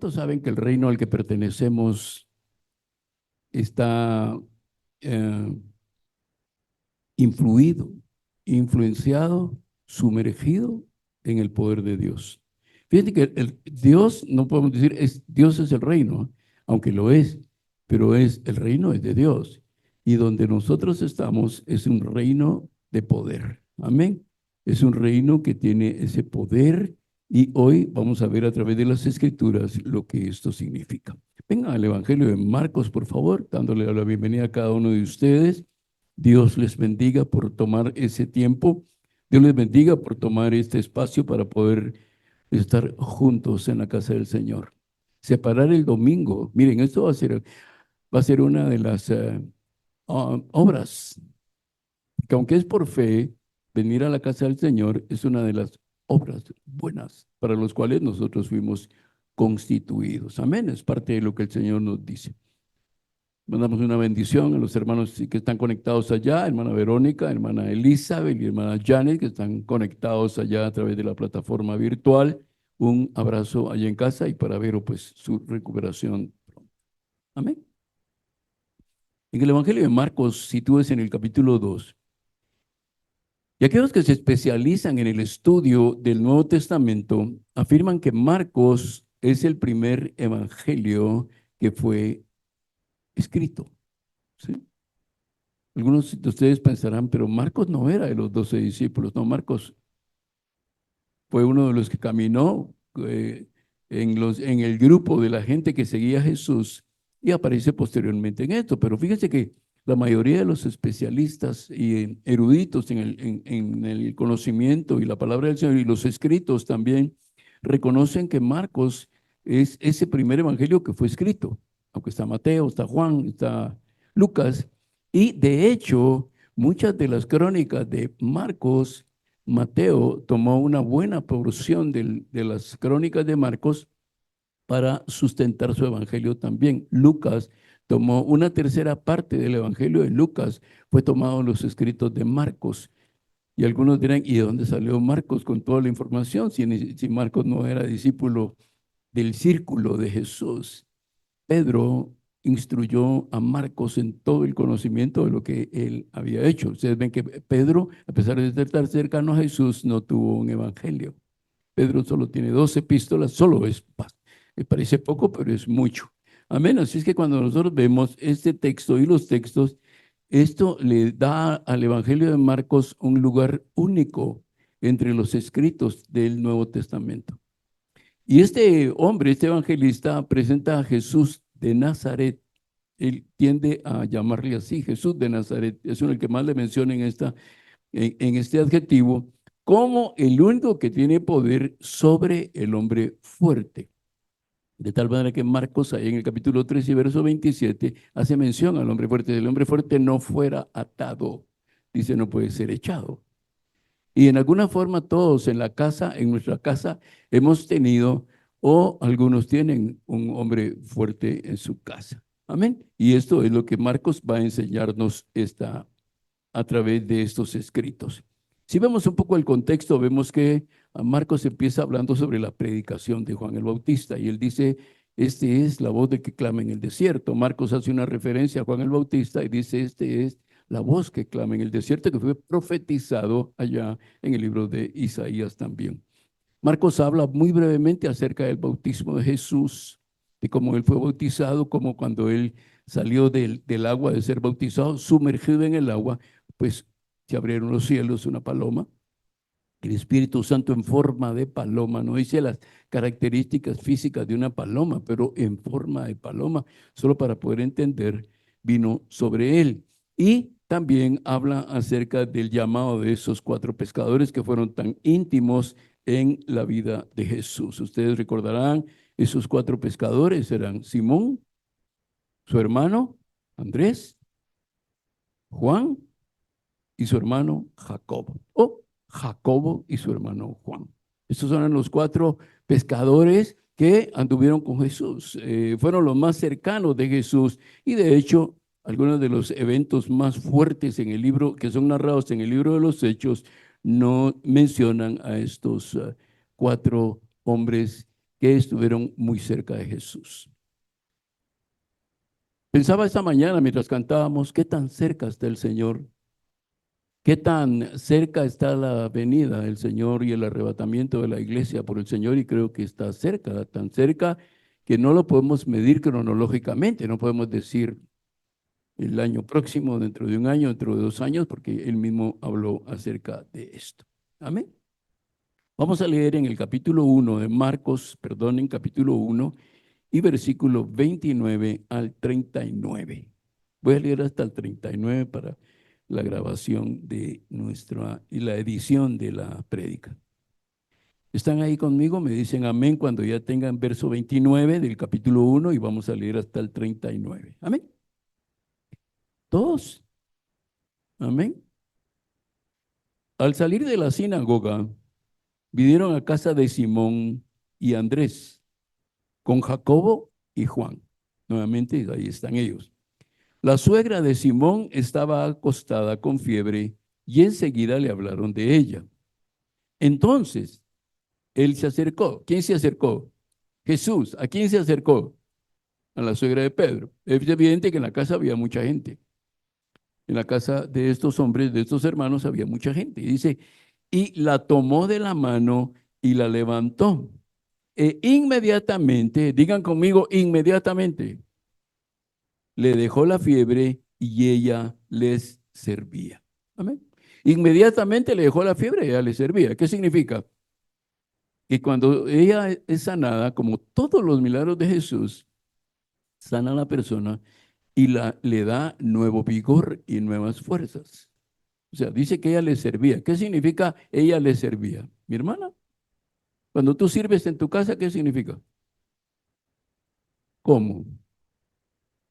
¿Cuántos saben que el reino al que pertenecemos está influido, influenciado, sumergido en el poder de Dios? Fíjate que Dios, no podemos decir, Dios es el reino, aunque lo es, pero el reino es de Dios. Y donde nosotros estamos es un reino de poder. Amén. Es un reino que tiene ese poder y hoy vamos a ver a través de las Escrituras lo que esto significa. Venga al Evangelio de Marcos, por favor, dándole la bienvenida a cada uno de ustedes. Dios les bendiga por tomar ese tiempo. Dios les bendiga por tomar este espacio para poder estar juntos en la casa del Señor. Separar el domingo. Miren, esto va a ser una de las obras, que aunque es por fe, venir a la casa del Señor es una de las obras buenas para las cuales nosotros fuimos constituidos. Amén, es parte de lo que el Señor nos dice. Mandamos una bendición a los hermanos que están conectados allá, hermana Verónica, hermana Elizabeth y hermana Janet, que están conectados allá a través de la plataforma virtual. Un abrazo allá en casa y para ver pues su recuperación. Amén. En el Evangelio de Marcos, sitúes en el capítulo 2. Y aquellos que se especializan en el estudio del Nuevo Testamento afirman que Marcos es el primer evangelio que fue escrito. ¿Sí? Algunos de ustedes pensarán, pero Marcos no era de los 12 discípulos. No, Marcos fue uno de los que caminó en el grupo de la gente que seguía a Jesús y aparece posteriormente en esto. Pero fíjense que la mayoría de los especialistas y eruditos en el conocimiento y la palabra del Señor y los escritos también reconocen que Marcos es ese primer evangelio que fue escrito, aunque está Mateo, está Juan, está Lucas, y de hecho muchas de las crónicas de Marcos, Mateo tomó una buena porción de las crónicas de Marcos para sustentar su evangelio también. Lucas tomó una tercera parte del evangelio de Lucas, fue tomado en los escritos de Marcos. Y algunos dirán, ¿y de dónde salió Marcos con toda la información? Si Marcos no era discípulo del círculo de Jesús. Pedro instruyó a Marcos en todo el conocimiento de lo que él había hecho. Ustedes ven que Pedro, a pesar de estar cercano a Jesús, no tuvo un evangelio. Pedro solo tiene 2 epístolas, me parece poco, pero es mucho. Amén. Así es que cuando nosotros vemos este texto y los textos, esto le da al Evangelio de Marcos un lugar único entre los escritos del Nuevo Testamento. Y este hombre, este evangelista, presenta a Jesús de Nazaret. Él tiende a llamarle así, Jesús de Nazaret. Es uno el que más le menciona en este adjetivo, como el único que tiene poder sobre el hombre fuerte. De tal manera que Marcos, ahí en el capítulo 3 y verso 27, hace mención al hombre fuerte. Si el hombre fuerte no fuera atado, dice, no puede ser echado. Y en alguna forma todos en nuestra casa, hemos tenido o algunos tienen un hombre fuerte en su casa. Amén. Y esto es lo que Marcos va a enseñarnos a través de estos escritos. Si vemos un poco el contexto, vemos que Marcos empieza hablando sobre la predicación de Juan el Bautista y él dice, este es la voz de que clama en el desierto. Marcos hace una referencia a Juan el Bautista y dice, este es la voz que clama en el desierto, que fue profetizado allá en el libro de Isaías también. Marcos habla muy brevemente acerca del bautismo de Jesús, de cómo él fue bautizado, como cuando él salió del agua de ser bautizado, sumergido en el agua, pues se abrieron los cielos, una paloma, el Espíritu Santo en forma de paloma, no dice las características físicas de una paloma, pero en forma de paloma, solo para poder entender, vino sobre él. Y también habla acerca del llamado de esos 4 pescadores que fueron tan íntimos en la vida de Jesús. Ustedes recordarán, esos 4 pescadores eran Simón, su hermano Andrés, Juan y su hermano Jacobo, o Jacobo y su hermano Juan. Estos eran los 4 pescadores que anduvieron con Jesús, fueron los más cercanos de Jesús y de hecho algunos de los eventos más fuertes en el libro, que son narrados en el libro de los Hechos, no mencionan a estos 4 hombres que estuvieron muy cerca de Jesús. Pensaba esta mañana mientras cantábamos, ¿qué tan cerca está el Señor? ¿Qué tan cerca está la venida del Señor y el arrebatamiento de la iglesia por el Señor? Y creo que está cerca, tan cerca que no lo podemos medir cronológicamente, no podemos decir el año próximo, dentro de un año, dentro de 2 años, porque él mismo habló acerca de esto. Amén. Vamos a leer en el capítulo 1 de Marcos, perdonen, capítulo 1 y versículo 29 al 39. Voy a leer hasta el 39 para la grabación de nuestra y la edición de la prédica. ¿Están ahí conmigo? Me dicen amén cuando ya tengan verso 29 del capítulo 1 y vamos a leer hasta el 39. Amén. ¿Todos? Amén. Al salir de la sinagoga, vinieron a casa de Simón y Andrés, con Jacobo y Juan. Nuevamente, ahí están ellos. La suegra de Simón estaba acostada con fiebre y enseguida le hablaron de ella. Entonces, él se acercó. ¿Quién se acercó? Jesús. ¿A quién se acercó? A la suegra de Pedro. Es evidente que en la casa había mucha gente. En la casa de estos hombres, de estos hermanos, había mucha gente. Y dice, y la tomó de la mano y la levantó. E inmediatamente, digan conmigo, inmediatamente, le dejó la fiebre y ella les servía. Amén. Inmediatamente le dejó la fiebre y ella le servía. ¿Qué significa? Que cuando ella es sanada, como todos los milagros de Jesús, sana a la persona y le da nuevo vigor y nuevas fuerzas. O sea, dice que ella le servía. ¿Qué significa ella le servía? Mi hermana, cuando tú sirves en tu casa, ¿qué significa? ¿Cómo?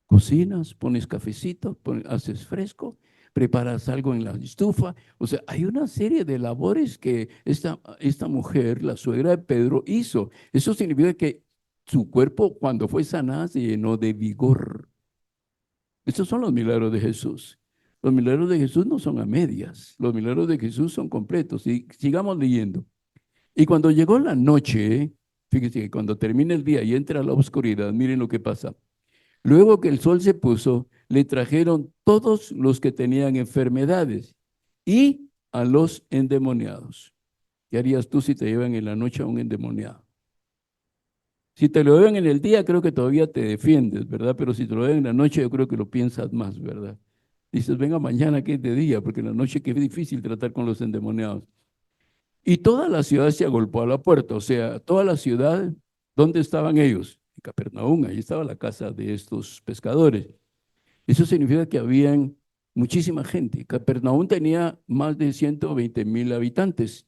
Cocinas, pones cafecito, haces fresco, preparas algo en la estufa. O sea, hay una serie de labores que esta mujer, la suegra de Pedro, hizo. Eso significa que su cuerpo, cuando fue sanada, se llenó de vigor. Estos son los milagros de Jesús. Los milagros de Jesús no son a medias. Los milagros de Jesús son completos. Y sigamos leyendo. Y cuando llegó la noche, fíjense que cuando termina el día y entra la oscuridad, miren lo que pasa. Luego que el sol se puso, le trajeron todos los que tenían enfermedades y a los endemoniados. ¿Qué harías tú si te llevan en la noche a un endemoniado? Si te lo llevan en el día, creo que todavía te defiendes, ¿verdad? Pero si te lo llevan en la noche, yo creo que lo piensas más, ¿verdad? Dices, venga mañana que es de día, porque en la noche que es difícil tratar con los endemoniados. Y toda la ciudad se agolpó a la puerta, o sea, toda la ciudad, ¿dónde estaban ellos? En Capernaum, ahí estaba la casa de estos pescadores. Eso significa que habían muchísima gente. Capernaum tenía más de 120,000 habitantes.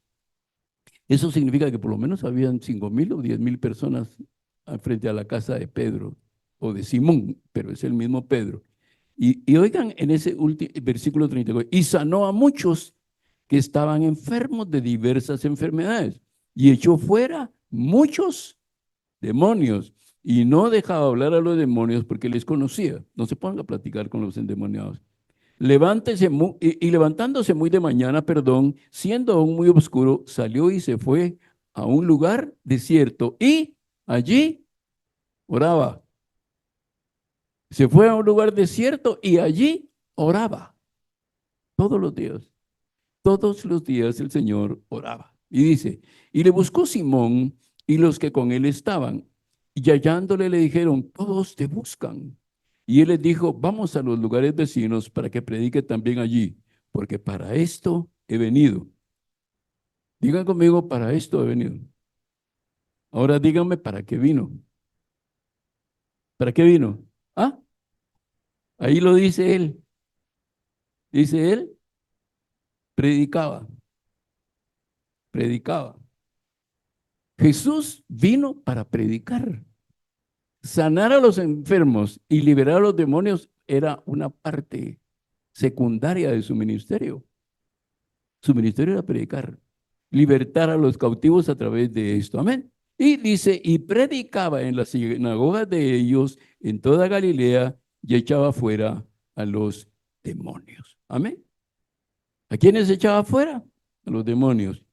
Eso significa que por lo menos habían 5,000 o 10,000 personas frente a la casa de Pedro o de Simón, pero es el mismo Pedro. Y oigan en ese versículo 34, y sanó a muchos que estaban enfermos de diversas enfermedades y echó fuera muchos demonios y no dejaba hablar a los demonios porque les conocía. No se pongan a platicar con los endemoniados. Y levantándose muy de mañana, perdón, siendo aún muy oscuro, salió y se fue a un lugar desierto y allí oraba. Se fue a un lugar desierto y allí oraba todos los días. Todos los días el Señor oraba. Y dice, y le buscó Simón y los que con él estaban. Y hallándole le dijeron, todos te buscan. Y él les dijo, vamos a los lugares vecinos para que predique también allí, porque para esto he venido. Digan conmigo, para esto he venido. Ahora díganme, ¿para qué vino? ¿Para qué vino? Ah, ahí lo dice él. Dice él, predicaba, predicaba. Jesús vino para predicar. Sanar a los enfermos y liberar a los demonios era una parte secundaria de su ministerio. Su ministerio era predicar, libertar a los cautivos a través de esto. Amén. Y dice, y predicaba en las sinagogas de ellos en toda Galilea y echaba fuera a los demonios. Amén. ¿A quiénes echaba fuera? A los demonios.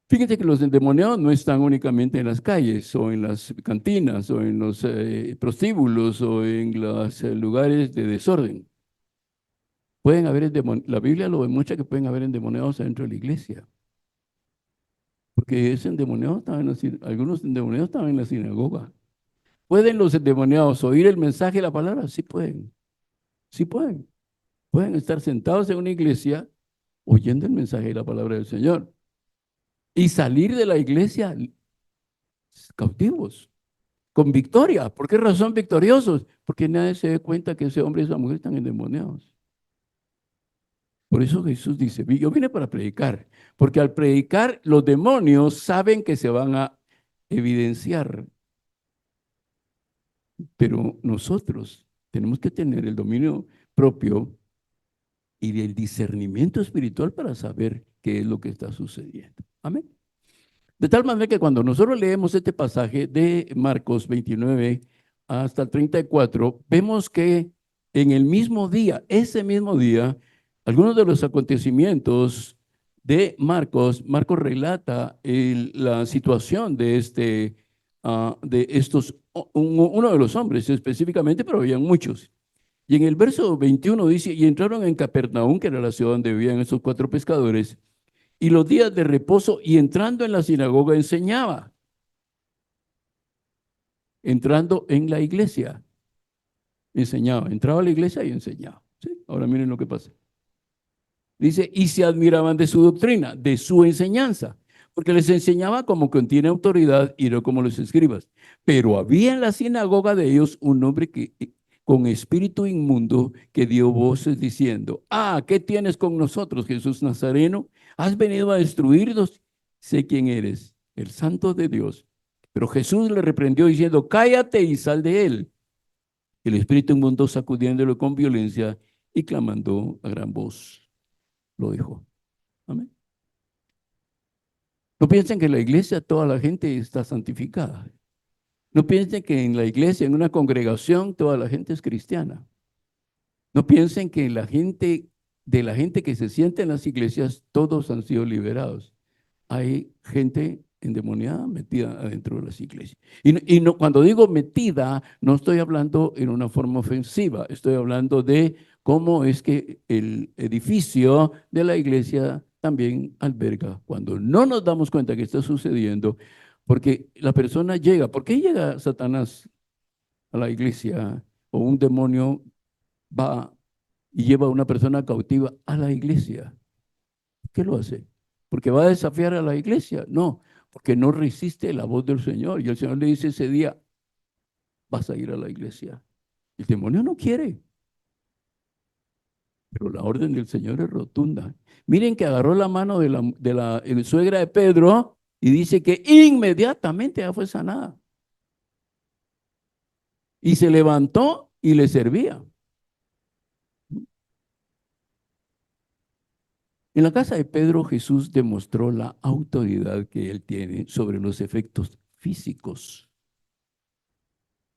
Fíjate que los endemoniados no están únicamente en las calles o en las cantinas o en los prostíbulos o en los lugares de desorden. Pueden haber la Biblia lo demuestra que pueden haber endemoniados dentro de la iglesia. Porque ese endemoniado estaba algunos endemoniados estaban en la sinagoga. ¿Pueden los endemoniados oír el mensaje y la palabra? Sí pueden. Sí pueden. Pueden estar sentados en una iglesia oyendo el mensaje y la palabra del Señor. Y salir de la iglesia cautivos, con victoria. ¿Por qué razón victoriosos? Porque nadie se da cuenta que ese hombre y esa mujer están endemoniados. Por eso Jesús dice, yo vine para predicar, porque al predicar los demonios saben que se van a evidenciar, pero nosotros tenemos que tener el dominio propio y el discernimiento espiritual para saber qué es lo que está sucediendo. Amén. De tal manera que cuando nosotros leemos este pasaje de Marcos 29 hasta el 34, vemos que en el mismo día, ese mismo día, algunos de los acontecimientos de Marcos relata la situación de estos, uno de los hombres específicamente, pero habían muchos. Y en el verso 21 dice, y entraron en Capernaum, que era la ciudad donde vivían esos 4 pescadores, y los días de reposo, y entrando en la sinagoga enseñaba, entrando en la iglesia, enseñaba, entraba a la iglesia y enseñaba. ¿Sí? Ahora miren lo que pasa. Dice, y se admiraban de su doctrina, de su enseñanza, porque les enseñaba como quien tiene autoridad y no como los escribas. Pero había en la sinagoga de ellos un hombre que con espíritu inmundo que dio voces diciendo, ¿qué tienes con nosotros, Jesús Nazareno? ¿Has venido a destruirnos? Sé quién eres, el santo de Dios. Pero Jesús le reprendió diciendo, cállate y sal de él. El espíritu inmundo sacudiéndolo con violencia y clamando a gran voz, lo dijo. Amén. No piensen que en la iglesia toda la gente está santificada. No piensen que en la iglesia, en una congregación, toda la gente es cristiana. No piensen que de la gente que se siente en las iglesias, todos han sido liberados. Hay gente endemoniada metida adentro de las iglesias. Y no, cuando digo metida, no estoy hablando en una forma ofensiva, estoy hablando de cómo es que el edificio de la iglesia también alberga. Cuando no nos damos cuenta que está sucediendo, porque la persona llega, ¿por qué llega Satanás a la iglesia o un demonio va y lleva a una persona cautiva a la iglesia? ¿Qué lo hace? ¿Porque va a desafiar a la iglesia? No, porque no resiste la voz del Señor. Y el Señor le dice ese día, vas a ir a la iglesia. El demonio no quiere, pero la orden del Señor es rotunda. Miren que agarró la mano de la suegra de Pedro y dice que inmediatamente ya fue sanada. Y se levantó y le servía. En la casa de Pedro, Jesús demostró la autoridad que él tiene sobre los efectos físicos.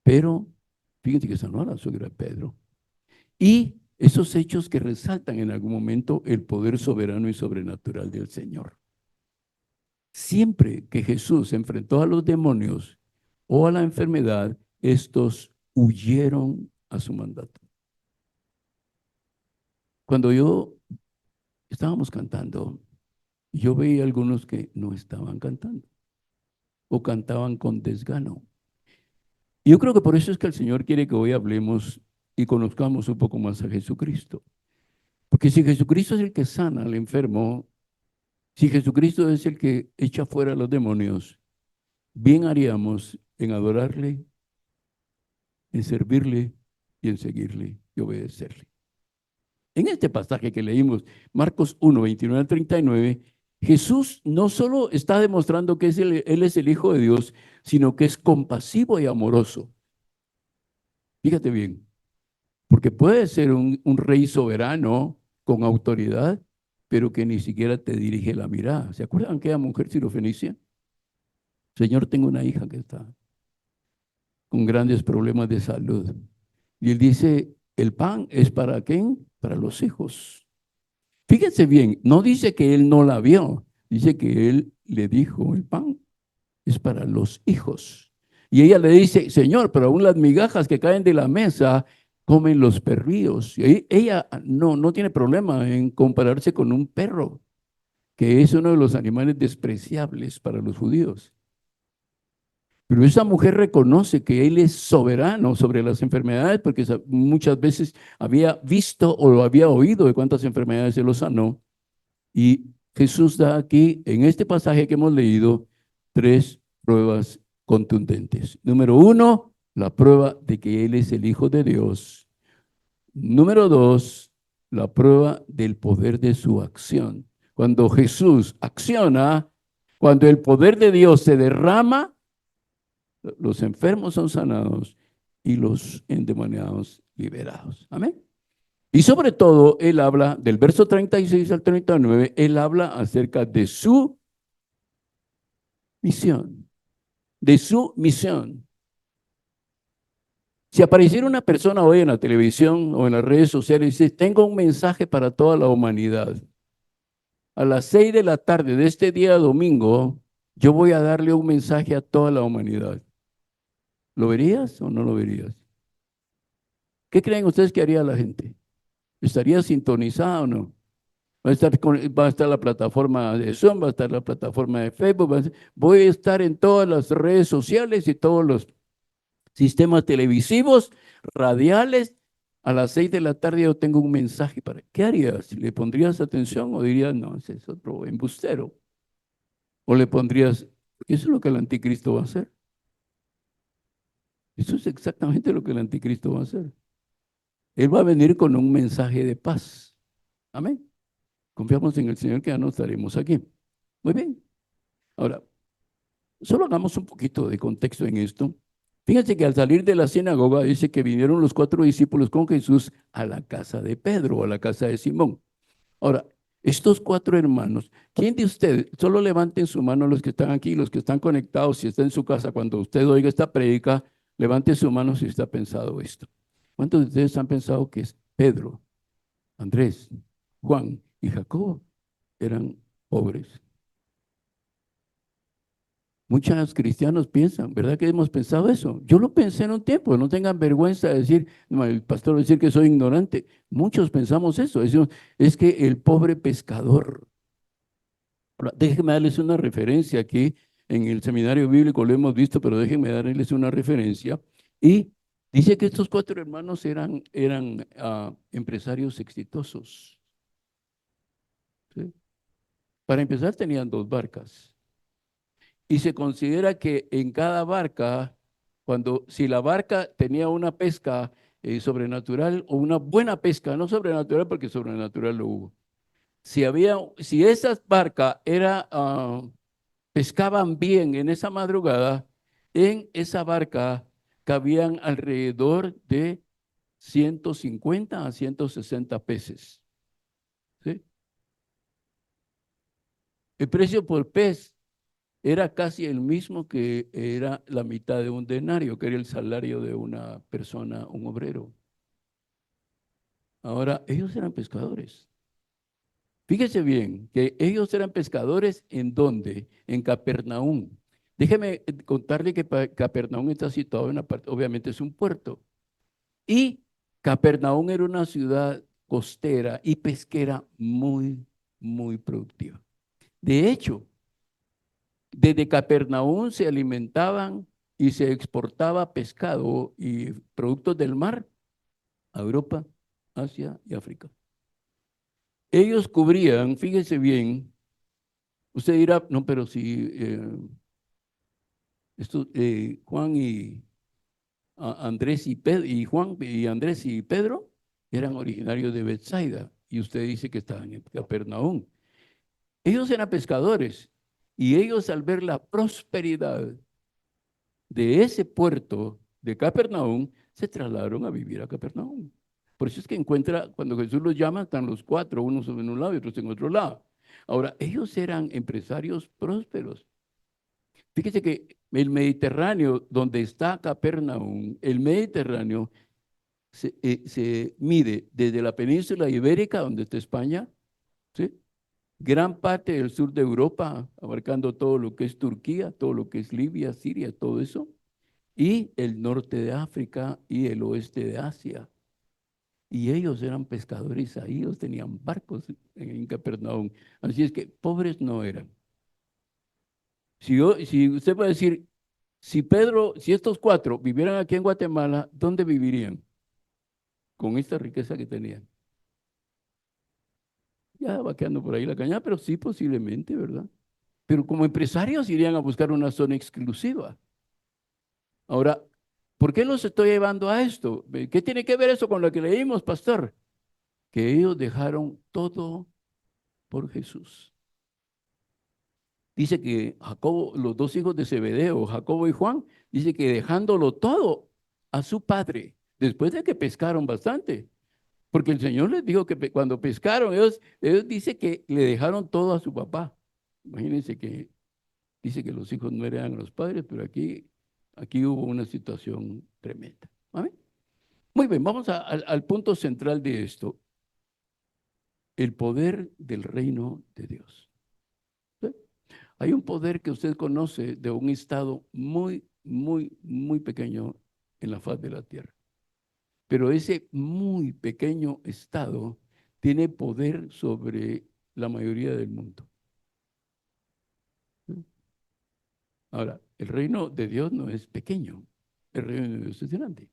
Pero fíjense que sanó a la suegra de Pedro. Y esos hechos que resaltan en algún momento el poder soberano y sobrenatural del Señor. Siempre que Jesús se enfrentó a los demonios o a la enfermedad, estos huyeron a su mandato. Cuando estábamos cantando, yo veía algunos que no estaban cantando o cantaban con desgano. Y yo creo que por eso es que el Señor quiere que hoy hablemos y conozcamos un poco más a Jesucristo. Porque si Jesucristo es el que sana al enfermo, si Jesucristo es el que echa fuera a los demonios, bien haríamos en adorarle, en servirle y en seguirle y obedecerle. En este pasaje que leímos, Marcos 1, 29 al 39, Jesús no solo está demostrando que Él es el Hijo de Dios, sino que es compasivo y amoroso. Fíjate bien, porque puede ser un rey soberano con autoridad, pero que ni siquiera te dirige la mirada. ¿Se acuerdan aquella mujer sirofenicia? Señor, tengo una hija que está con grandes problemas de salud. Y él dice, el pan es para ¿quién? Para los hijos. Fíjense bien, no dice que él no la vio, dice que él le dijo, el pan es para los hijos. Y ella le dice, Señor, pero aún las migajas que caen de la mesa comen los perrillos. Y ella no tiene problema en compararse con un perro, que es uno de los animales despreciables para los judíos. Pero esa mujer reconoce que Él es soberano sobre las enfermedades, porque muchas veces había visto o lo había oído de cuántas enfermedades Él los sanó. Y Jesús da aquí, en este pasaje que hemos leído, tres pruebas contundentes. Número uno, la prueba de que Él es el Hijo de Dios. Número dos, la prueba del poder de su acción. Cuando Jesús acciona, cuando el poder de Dios se derrama, los enfermos son sanados y los endemoniados liberados. Amén. Y sobre todo, él habla, del verso 36 al 39, él habla acerca de su misión, de su misión. Si apareciera una persona hoy en la televisión o en las redes sociales y dice, tengo un mensaje para toda la humanidad. A las 6 de la tarde de este día domingo, yo voy a darle un mensaje a toda la humanidad. ¿Lo verías o no lo verías? ¿Qué creen ustedes que haría la gente? ¿Estaría sintonizada o no? Va a estar la plataforma de Zoom, va a estar la plataforma de Facebook, voy a estar en todas las redes sociales y todos los sistemas televisivos, radiales. A las 6 de la tarde yo tengo un mensaje para. ¿Qué harías? ¿Le pondrías atención o dirías, no, ese es otro embustero? ¿O le pondrías, eso es lo que el anticristo va a hacer? Eso es exactamente lo que el anticristo va a hacer. Él va a venir con un mensaje de paz. Amén. Confiamos en el Señor que ya no estaremos aquí. Muy bien. Ahora, solo hagamos un poquito de contexto en esto. Fíjense que al salir de la sinagoga dice que vinieron los 4 discípulos con Jesús a la casa de Pedro, a la casa de Simón. Ahora, estos 4 hermanos, ¿quién de ustedes? Solo levanten su mano los que están aquí, los que están conectados, si está en su casa, cuando usted oiga esta prédica, levante su mano si está pensado esto. ¿Cuántos de ustedes han pensado que es Pedro, Andrés, Juan y Jacobo eran pobres? Muchos cristianos piensan, ¿verdad que hemos pensado eso? Yo lo pensé en un tiempo, no tengan vergüenza de decir, no, el pastor va a decir que soy ignorante. Muchos pensamos eso, decimos, es que el pobre pescador. Ahora, déjenme darles una referencia aquí, en el seminario bíblico lo hemos visto, pero déjenme darles una referencia. Y dice que estos 4 hermanos eran empresarios exitosos. ¿Sí? Para empezar, tenían 2 barcas. Y se considera que en cada barca, si la barca tenía una pesca sobrenatural o una buena pesca, no sobrenatural porque sobrenatural lo hubo. Si esas barcas pescaban bien en esa madrugada, en esa barca cabían alrededor de 150 a 160 peces. ¿Sí? El precio por pez era casi el mismo que era la mitad de un denario, que era el salario de una persona, un obrero. Ahora, ellos eran pescadores. Fíjese bien que ellos eran pescadores ¿en dónde? En Capernaum. Déjeme contarle que Capernaum está situado en una parte, obviamente es un puerto. Y Capernaum era una ciudad costera y pesquera muy, muy productiva. De hecho, desde Capernaum se alimentaban y se exportaba pescado y productos del mar a Europa, Asia y África. Ellos cubrían, fíjese bien, usted dirá, no, pero si Juan y Andrés y Pedro, y Juan y Andrés y Pedro eran originarios de Bethsaida y usted dice que estaban en Capernaum. Ellos eran pescadores y ellos al ver la prosperidad de ese puerto de Capernaum, se trasladaron a vivir a Capernaum. Por eso es que cuando Jesús los llama, están los 4, unos en un lado y otros en otro lado. Ahora, ellos eran empresarios prósperos. Fíjese que el Mediterráneo, donde está Capernaum, el Mediterráneo se mide desde la península ibérica, donde está España, ¿sí? gran parte del sur de Europa, abarcando todo lo que es Turquía, todo lo que es Libia, Siria, todo eso, y el norte de África y el oeste de Asia. Y ellos eran pescadores ahí, ellos tenían barcos en Capernaum. Así es que pobres no eran. Si usted puede decir, si estos cuatro vivieran aquí en Guatemala, ¿dónde vivirían? Con esta riqueza que tenían. Ya va quedando por ahí la cañada, pero sí posiblemente, ¿verdad? Pero como empresarios irían a buscar una zona exclusiva. Ahora, ¿por qué los estoy llevando a esto? ¿Qué tiene que ver eso con lo que leímos, pastor? Que ellos dejaron todo por Jesús. Dice que Jacobo, los dos hijos de Zebedeo, Jacobo y Juan, dice que dejándolo todo a su padre, después de que pescaron bastante, porque el Señor les dijo que cuando pescaron, ellos dice que le dejaron todo a su papá. Imagínense que dice que los hijos no eran los padres, pero aquí hubo una situación tremenda. ¿Amén? Muy bien, vamos al punto central de esto, el poder del reino de Dios. ¿Sí? Hay un poder que usted conoce de un estado muy, muy, muy pequeño en la faz de la tierra. Pero ese muy pequeño estado tiene poder sobre la mayoría del mundo. ¿Sí? Ahora, el reino de Dios no es pequeño, el reino de Dios es grande.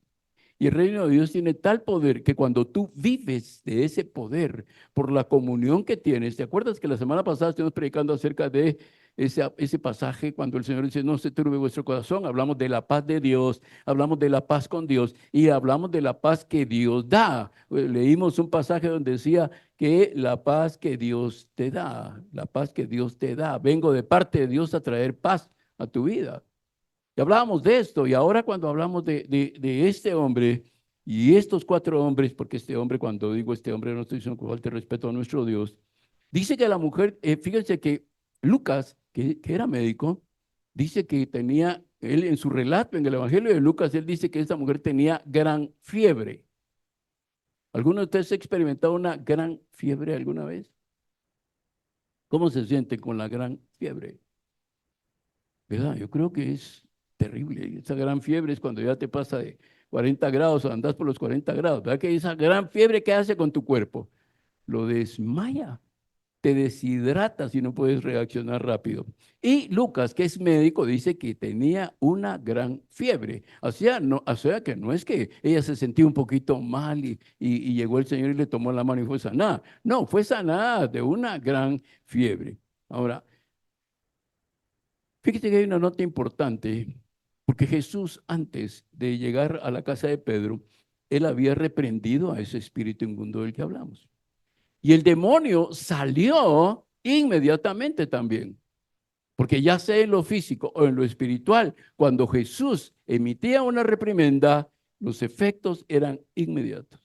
Y el reino de Dios tiene tal poder que cuando tú vives de ese poder por la comunión que tienes, ¿te acuerdas que la semana pasada estuvimos predicando acerca de ese pasaje cuando el Señor dice, no se turbe vuestro corazón? Hablamos de la paz de Dios, hablamos de la paz con Dios y hablamos de la paz que Dios da. Leímos un pasaje donde decía que la paz que Dios te da, la paz que Dios te da. Vengo de parte de Dios a traer paz a tu vida. Y hablábamos de esto, y ahora cuando hablamos de este hombre y estos cuatro hombres, porque este hombre, cuando digo este hombre, no estoy diciendo con falta de respeto a nuestro Dios, dice que la mujer, fíjense que Lucas, que era médico, dice que tenía, él en su relato en el Evangelio de Lucas, él dice que esta mujer tenía gran fiebre. ¿Alguno de ustedes ha experimentado una gran fiebre alguna vez? ¿Cómo se siente con la gran fiebre? ¿Verdad? Yo creo que es terrible. Esa gran fiebre es cuando ya te pasa de 40 grados o andas por los 40 grados. ¿Verdad que esa gran fiebre qué hace con tu cuerpo? Lo desmaya, te deshidrata si no puedes reaccionar rápido. Y Lucas, que es médico, dice que tenía una gran fiebre. O sea que no es que ella se sentía un poquito mal y llegó el Señor y le tomó la mano y fue sanada. No, fue sanada de una gran fiebre. Ahora, fíjate que hay una nota importante, porque Jesús, antes de llegar a la casa de Pedro, él había reprendido a ese espíritu inmundo del que hablamos. Y el demonio salió inmediatamente también, porque ya sea en lo físico o en lo espiritual, cuando Jesús emitía una reprimenda, los efectos eran inmediatos.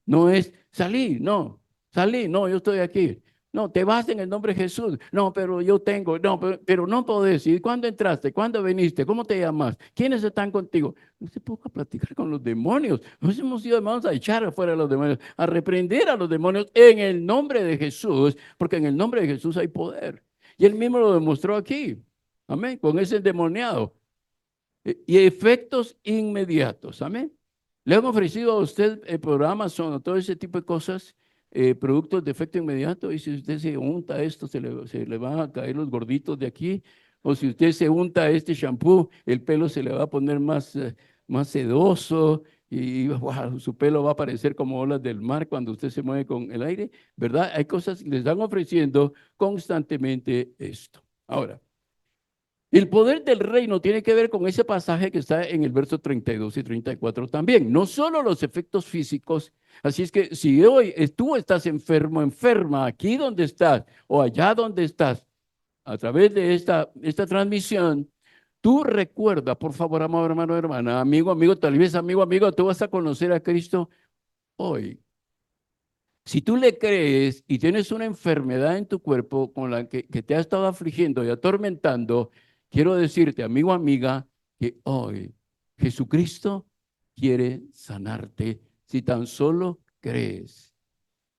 No es salí, no, yo estoy aquí. No, te vas en el nombre de Jesús. No, pero yo tengo, no, pero no puedo decir. ¿Cuándo entraste? ¿Cuándo viniste? ¿Cómo te llamas? ¿Quiénes están contigo? No se puede platicar con los demonios. Nos hemos ido, hermanos, a echar afuera a los demonios, a reprender a los demonios en el nombre de Jesús, porque en el nombre de Jesús hay poder. Y él mismo lo demostró aquí. Amén. Con ese endemoniado. Y efectos inmediatos. Amén. Le han ofrecido a usted por Amazon o todo ese tipo de cosas, productos de efecto inmediato, y si usted se unta esto, se le van a caer los gorditos de aquí, o si usted se unta este shampoo, el pelo se le va a poner más sedoso, y wow, su pelo va a parecer como olas del mar cuando usted se mueve con el aire, ¿verdad? Hay cosas, les están ofreciendo constantemente esto. Ahora, el poder del reino tiene que ver con ese pasaje que está en el verso 32 y 34 también. No solo los efectos físicos. Así es que si hoy tú estás enfermo, enferma, aquí donde estás o allá donde estás, a través de esta transmisión, tú recuerda, por favor, amado hermano, hermana, amigo, tal vez amigo, tú vas a conocer a Cristo hoy. Si tú le crees y tienes una enfermedad en tu cuerpo con la que te ha estado afligiendo y atormentando, quiero decirte, amigo, amiga, que hoy Jesucristo quiere sanarte si tan solo crees.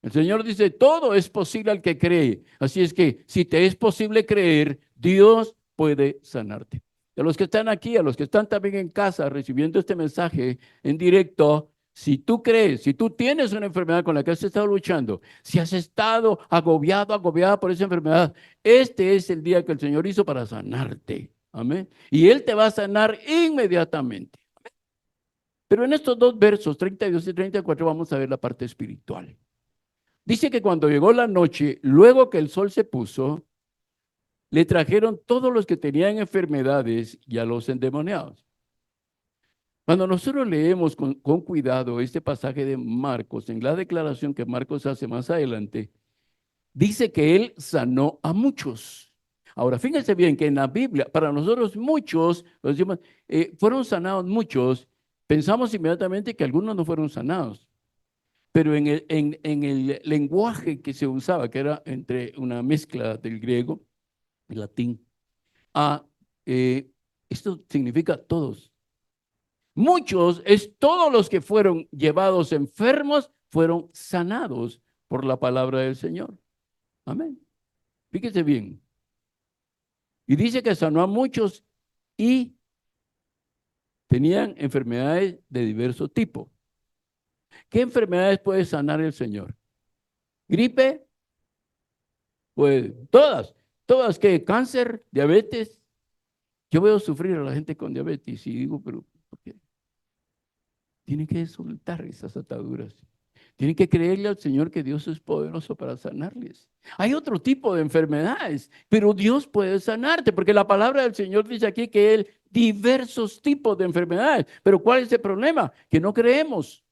El Señor dice, todo es posible al que cree. Así es que si te es posible creer, Dios puede sanarte. A los que están aquí, a los que están también en casa recibiendo este mensaje en directo, si tú crees, si tú tienes una enfermedad con la que has estado luchando, si has estado agobiado, agobiada por esa enfermedad, este es el día que el Señor hizo para sanarte. Amén. Y Él te va a sanar inmediatamente. Pero en estos dos versos, 32 y 34, vamos a ver la parte espiritual. Dice que cuando llegó la noche, luego que el sol se puso, le trajeron todos los que tenían enfermedades y a los endemoniados. Cuando nosotros leemos con cuidado este pasaje de Marcos, en la declaración que Marcos hace más adelante, dice que él sanó a muchos. Ahora, fíjense bien que en la Biblia, para nosotros muchos, decimos, fueron sanados muchos, pensamos inmediatamente que algunos no fueron sanados. Pero en el lenguaje que se usaba, que era entre una mezcla del griego y latín, a, esto significa todos. Muchos es todos los que fueron llevados enfermos, fueron sanados por la palabra del Señor. Amén. Fíjese bien. Y dice que sanó a muchos y tenían enfermedades de diverso tipo. ¿Qué enfermedades puede sanar el Señor? Gripe, pues todas que cáncer, diabetes. Yo veo sufrir a la gente con diabetes y digo, pero ¿por qué? Tienen que soltar esas ataduras. Tienen que creerle al Señor que Dios es poderoso para sanarles. Hay otro tipo de enfermedades, pero Dios puede sanarte, porque la palabra del Señor dice aquí que Él diversos tipos de enfermedades. Pero ¿cuál es el problema? Que no creemos.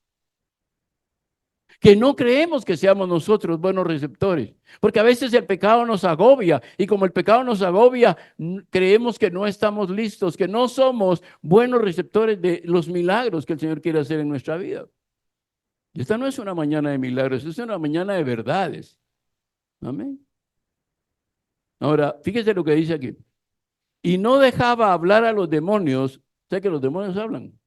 Que no creemos que seamos nosotros buenos receptores, porque a veces el pecado nos agobia y como el pecado nos agobia, creemos que no estamos listos, que no somos buenos receptores de los milagros que el Señor quiere hacer en nuestra vida. Y esta no es una mañana de milagros, es una mañana de verdades. Amén. Ahora, fíjese lo que dice aquí. Y no dejaba hablar a los demonios. ¿Sabe que los demonios hablan?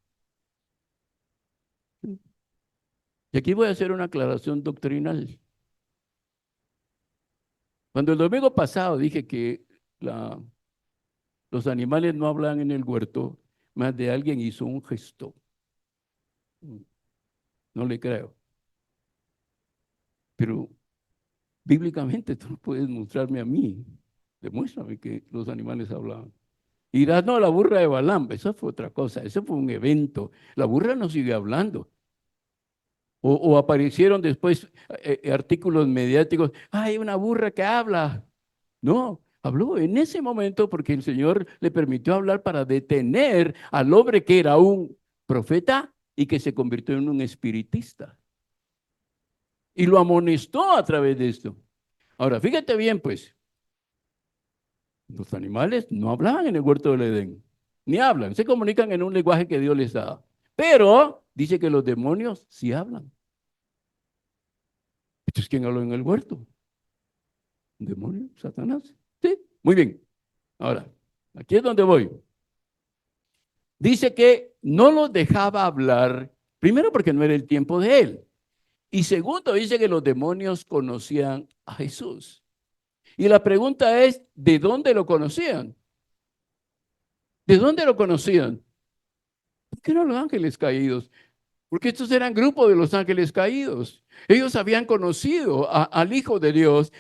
Y aquí voy a hacer una aclaración doctrinal. Cuando el domingo pasado dije que los animales no hablan en el huerto, más de alguien hizo un gesto. No le creo. Pero bíblicamente tú no puedes mostrarme a mí. Demuéstrame que los animales hablaban. Y dirás, no, la burra de Balaam, eso fue otra cosa, eso fue un evento. La burra no sigue hablando. O aparecieron después artículos mediáticos, hay una burra que habla. No, habló en ese momento porque el Señor le permitió hablar para detener al hombre que era un profeta y que se convirtió en un espiritista. Y lo amonestó a través de esto. Ahora, fíjate bien, pues, los animales no hablaban en el huerto del Edén, ni hablan, se comunican en un lenguaje que Dios les da. Pero dice que los demonios sí hablan. Entonces, ¿quién habló en el huerto? ¿Un demonio? ¿Satanás? Sí, muy bien. Ahora, aquí es donde voy. Dice que no los dejaba hablar, primero porque no era el tiempo de él. Y segundo, dice que los demonios conocían a Jesús. Y la pregunta es, ¿de dónde lo conocían? ¿De dónde lo conocían? ¿Por qué no los ángeles caídos? Porque estos eran grupos de los ángeles caídos. Ellos habían conocido al Hijo de Dios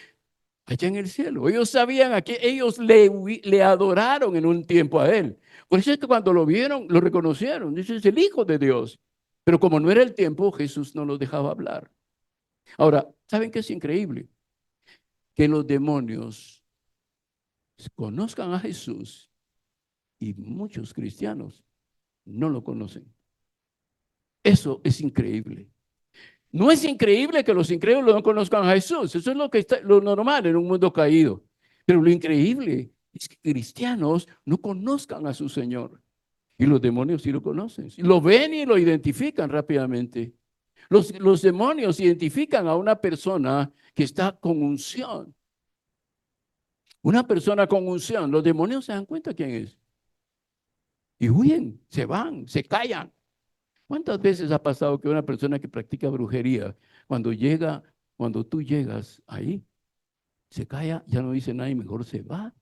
allá en el cielo. Ellos sabían a que ellos le adoraron en un tiempo a él. Por eso es que cuando lo vieron, lo reconocieron. Dice, es el Hijo de Dios. Pero como no era el tiempo, Jesús no los dejaba hablar. Ahora, ¿saben qué es increíble? Que los demonios conozcan a Jesús y muchos cristianos no lo conocen. Eso es increíble. No es increíble que los incrédulos no conozcan a Jesús. Eso es lo normal en un mundo caído. Pero lo increíble es que cristianos no conozcan a su Señor. Y los demonios sí lo conocen. Lo ven y lo identifican rápidamente. Los demonios identifican a una persona que está con unción. Una persona con unción. Los demonios se dan cuenta quién es. Y huyen, se van, se callan. ¿Cuántas veces ha pasado que una persona que practica brujería, cuando llega cuando tú llegas ahí, se calla, ya no dice nada y mejor se va.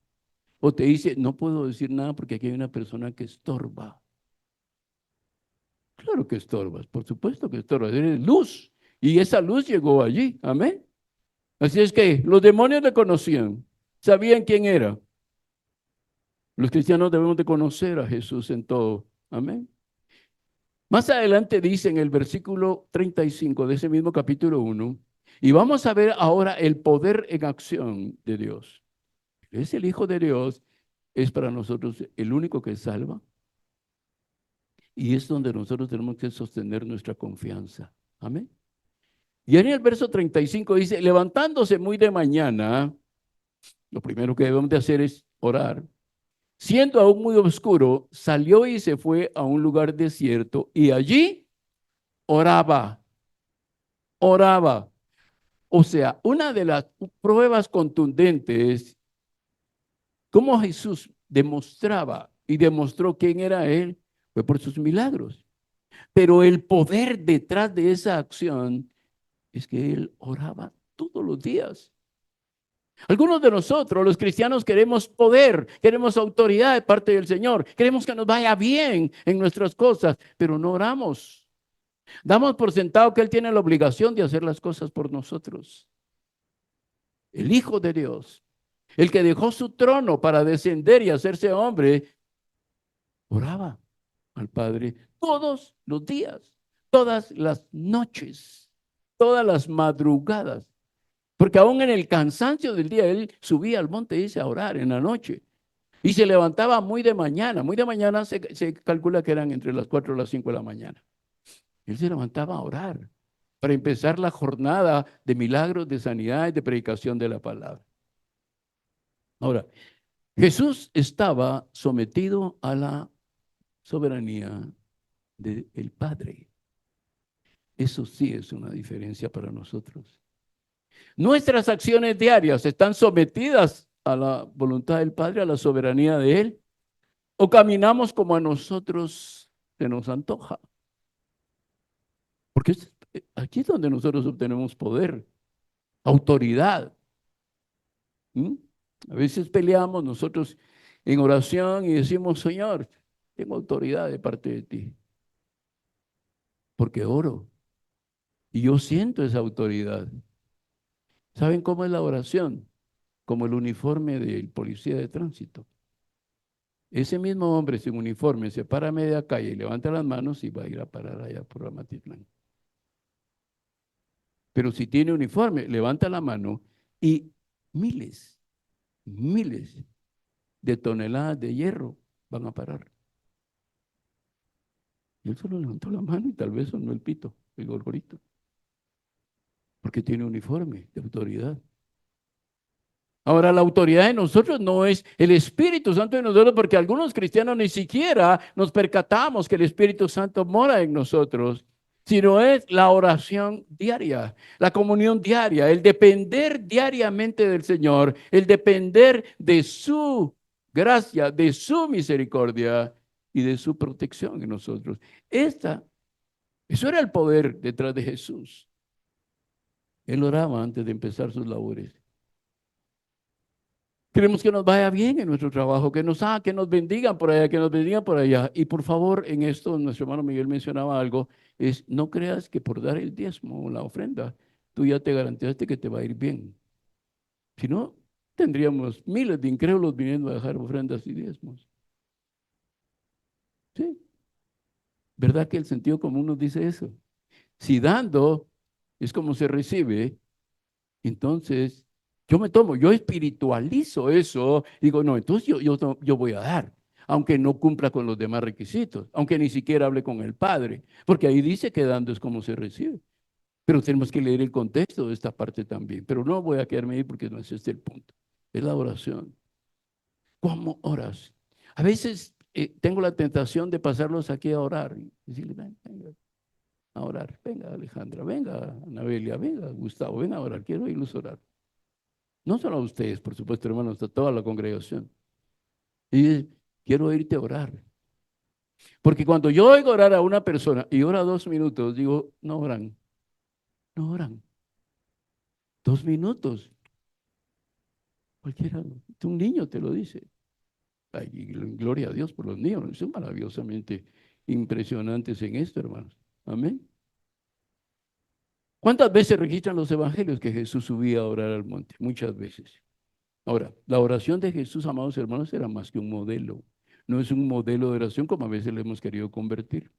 O te dice, no puedo decir nada porque aquí hay una persona que estorba. Claro que estorbas, por supuesto que estorbas, eres luz. Y esa luz llegó allí, amén. Así es que los demonios le conocían, sabían quién era. Los cristianos debemos de conocer a Jesús en todo, amén. Más adelante dice en el versículo 35 de ese mismo capítulo 1, y vamos a ver ahora el poder en acción de Dios. Es el Hijo de Dios, es para nosotros el único que salva, y es donde nosotros tenemos que sostener nuestra confianza. Amén. Y en el verso 35 dice, levantándose muy de mañana, lo primero que debemos de hacer es orar. Siendo aún muy oscuro, salió y se fue a un lugar desierto y allí oraba, oraba. O sea, una de las pruebas contundentes, cómo Jesús demostraba y demostró quién era Él, fue por sus milagros. Pero el poder detrás de esa acción es que Él oraba todos los días. Algunos de nosotros, los cristianos, queremos poder, queremos autoridad de parte del Señor, queremos que nos vaya bien en nuestras cosas, pero no oramos. Damos por sentado que Él tiene la obligación de hacer las cosas por nosotros. El Hijo de Dios, el que dejó su trono para descender y hacerse hombre, oraba al Padre todos los días, todas las noches, todas las madrugadas. Porque aún en el cansancio del día, él subía al monte, dice, a orar en la noche. Y se levantaba muy de mañana. Muy de mañana se calcula que eran entre las 4 y las 5 de la mañana. Él se levantaba a orar para empezar la jornada de milagros, de sanidad y de predicación de la palabra. Ahora, Jesús estaba sometido a la soberanía del Padre. Eso sí es una diferencia para nosotros. Nuestras acciones diarias están sometidas a la voluntad del Padre, a la soberanía de Él, o caminamos como a nosotros se nos antoja. Porque aquí es donde nosotros obtenemos poder, autoridad. ¿Mm? A veces peleamos nosotros en oración y decimos, Señor, tengo autoridad de parte de ti, porque oro y yo siento esa autoridad. ¿Saben cómo es la oración? Como el uniforme del policía de tránsito. Ese mismo hombre sin uniforme se para a media calle y levanta las manos y va a ir a parar allá por Amatitlán. Pero si tiene uniforme, levanta la mano y miles, miles de toneladas de hierro van a parar. Y él solo levantó la mano y tal vez sonó el pito, el gorgorito, porque tiene uniforme de autoridad. Ahora, la autoridad de nosotros no es el Espíritu Santo de nosotros, porque algunos cristianos ni siquiera nos percatamos que el Espíritu Santo mora en nosotros, sino es la oración diaria, la comunión diaria, el depender diariamente del Señor, el depender de su gracia, de su misericordia y de su protección en nosotros. Eso era el poder detrás de Jesús. Él oraba antes de empezar sus labores. Queremos que nos vaya bien en nuestro trabajo, que nos bendigan por allá, que nos bendigan por allá. Y por favor, en esto, nuestro hermano Miguel mencionaba algo, es no creas que por dar el diezmo o la ofrenda, tú ya te garantizaste que te va a ir bien. Si no, tendríamos miles de incrédulos viniendo a dejar ofrendas y diezmos. Sí, ¿verdad que el sentido común nos dice eso? Si dando es como se recibe, entonces yo espiritualizo eso, digo, no, entonces yo voy a dar, aunque no cumpla con los demás requisitos, aunque ni siquiera hable con el Padre, porque ahí dice que dando es como se recibe. Pero tenemos que leer el contexto de esta parte también, pero no voy a quedarme ahí porque no es este el punto, es la oración. ¿Cómo oras? A veces tengo la tentación de pasarlos aquí a orar y decirle, venga a orar, venga Alejandra, venga Anabelia, venga Gustavo, venga a orar, quiero irlos a orar. No solo a ustedes, por supuesto, hermanos, a toda la congregación. Y quiero oírte orar. Porque cuando yo oigo orar a una persona y ora 2 minutos, digo, no oran, no oran. 2 minutos. Cualquiera, un niño te lo dice. Ay, gloria a Dios por los niños. Son maravillosamente impresionantes en esto, hermanos. Amén. ¿Cuántas veces registran los evangelios que Jesús subía a orar al monte? Muchas veces. Ahora, la oración de Jesús, amados hermanos, era más que un modelo. No es un modelo de oración como a veces le hemos querido convertir.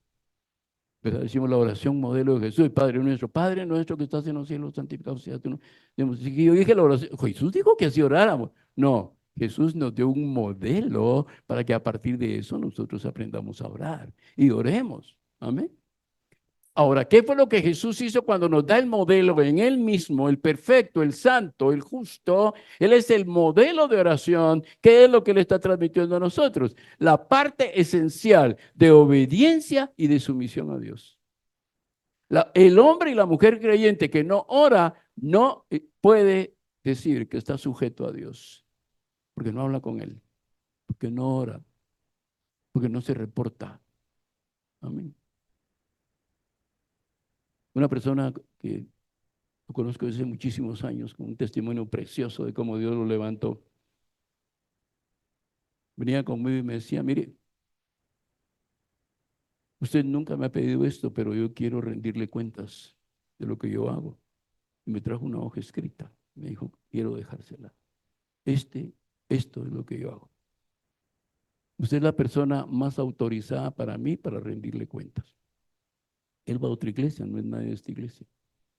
¿Verdad? Decimos la oración modelo de Jesús, Padre nuestro que estás en los cielos, santificado sea tu nombre. Si yo dije la oración, Jesús dijo que así oráramos. No, Jesús nos dio un modelo para que a partir de eso nosotros aprendamos a orar y oremos. Amén. Ahora, ¿qué fue lo que Jesús hizo cuando nos da el modelo en Él mismo, el perfecto, el santo, el justo? Él es el modelo de oración. ¿Qué es lo que Él está transmitiendo a nosotros? La parte esencial de obediencia y de sumisión a Dios. El hombre y la mujer creyente que no ora no puede decir que está sujeto a Dios, porque no habla con Él, porque no ora, porque no se reporta. Amén. Una persona que lo conozco desde muchísimos años, con un testimonio precioso de cómo Dios lo levantó. Venía conmigo y me decía, mire, usted nunca me ha pedido esto, pero yo quiero rendirle cuentas de lo que yo hago. Y me trajo una hoja escrita. Me dijo, quiero dejársela. Esto es lo que yo hago. Usted es la persona más autorizada para mí para rendirle cuentas. Él va a otra iglesia, no es nadie de esta iglesia.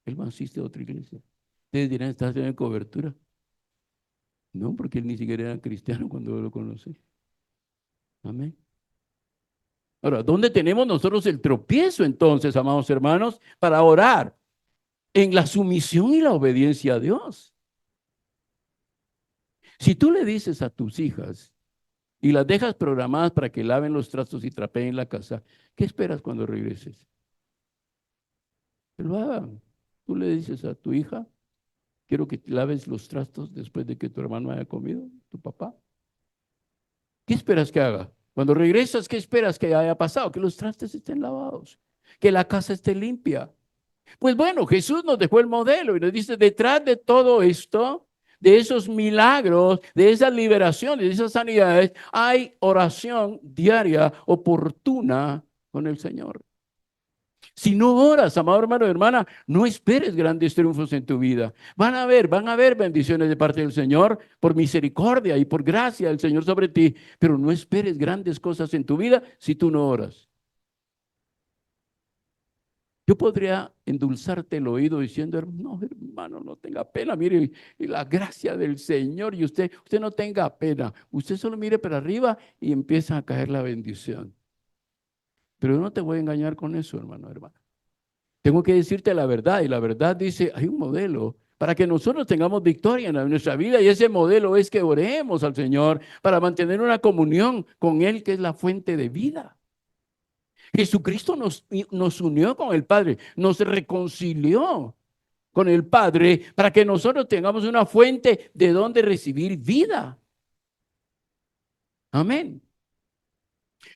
Él va a asistir a otra iglesia. Ustedes dirán, ¿estás en cobertura? No, porque él ni siquiera era cristiano cuando yo lo conocí. Amén. Ahora, ¿dónde tenemos nosotros el tropiezo entonces, amados hermanos, para orar? En la sumisión y la obediencia a Dios. Si tú le dices a tus hijas y las dejas programadas para que laven los trastos y trapeen la casa, ¿qué esperas cuando regreses? Que lo hagan. Tú le dices a tu hija, quiero que laves los trastos después de que tu hermano haya comido, tu papá. ¿Qué esperas que haga? Cuando regresas, ¿qué esperas que haya pasado? Que los trastes estén lavados, que la casa esté limpia. Pues bueno, Jesús nos dejó el modelo y nos dice, detrás de todo esto, de esos milagros, de esas liberaciones, de esas sanidades, hay oración diaria, oportuna con el Señor. Si no oras, amado hermano y hermana, no esperes grandes triunfos en tu vida. Van a haber bendiciones de parte del Señor por misericordia y por gracia del Señor sobre ti, pero no esperes grandes cosas en tu vida si tú no oras. Yo podría endulzarte el oído diciendo, no, hermano, no tenga pena, mire, y la gracia del Señor, y usted no tenga pena, usted solo mire para arriba y empieza a caer la bendición. Pero yo no te voy a engañar con eso, hermano, hermana. Tengo que decirte la verdad, y la verdad dice, hay un modelo para que nosotros tengamos victoria en nuestra vida, y ese modelo es que oremos al Señor para mantener una comunión con Él, que es la fuente de vida. Jesucristo nos unió con el Padre, nos reconcilió con el Padre para que nosotros tengamos una fuente de donde recibir vida. Amén.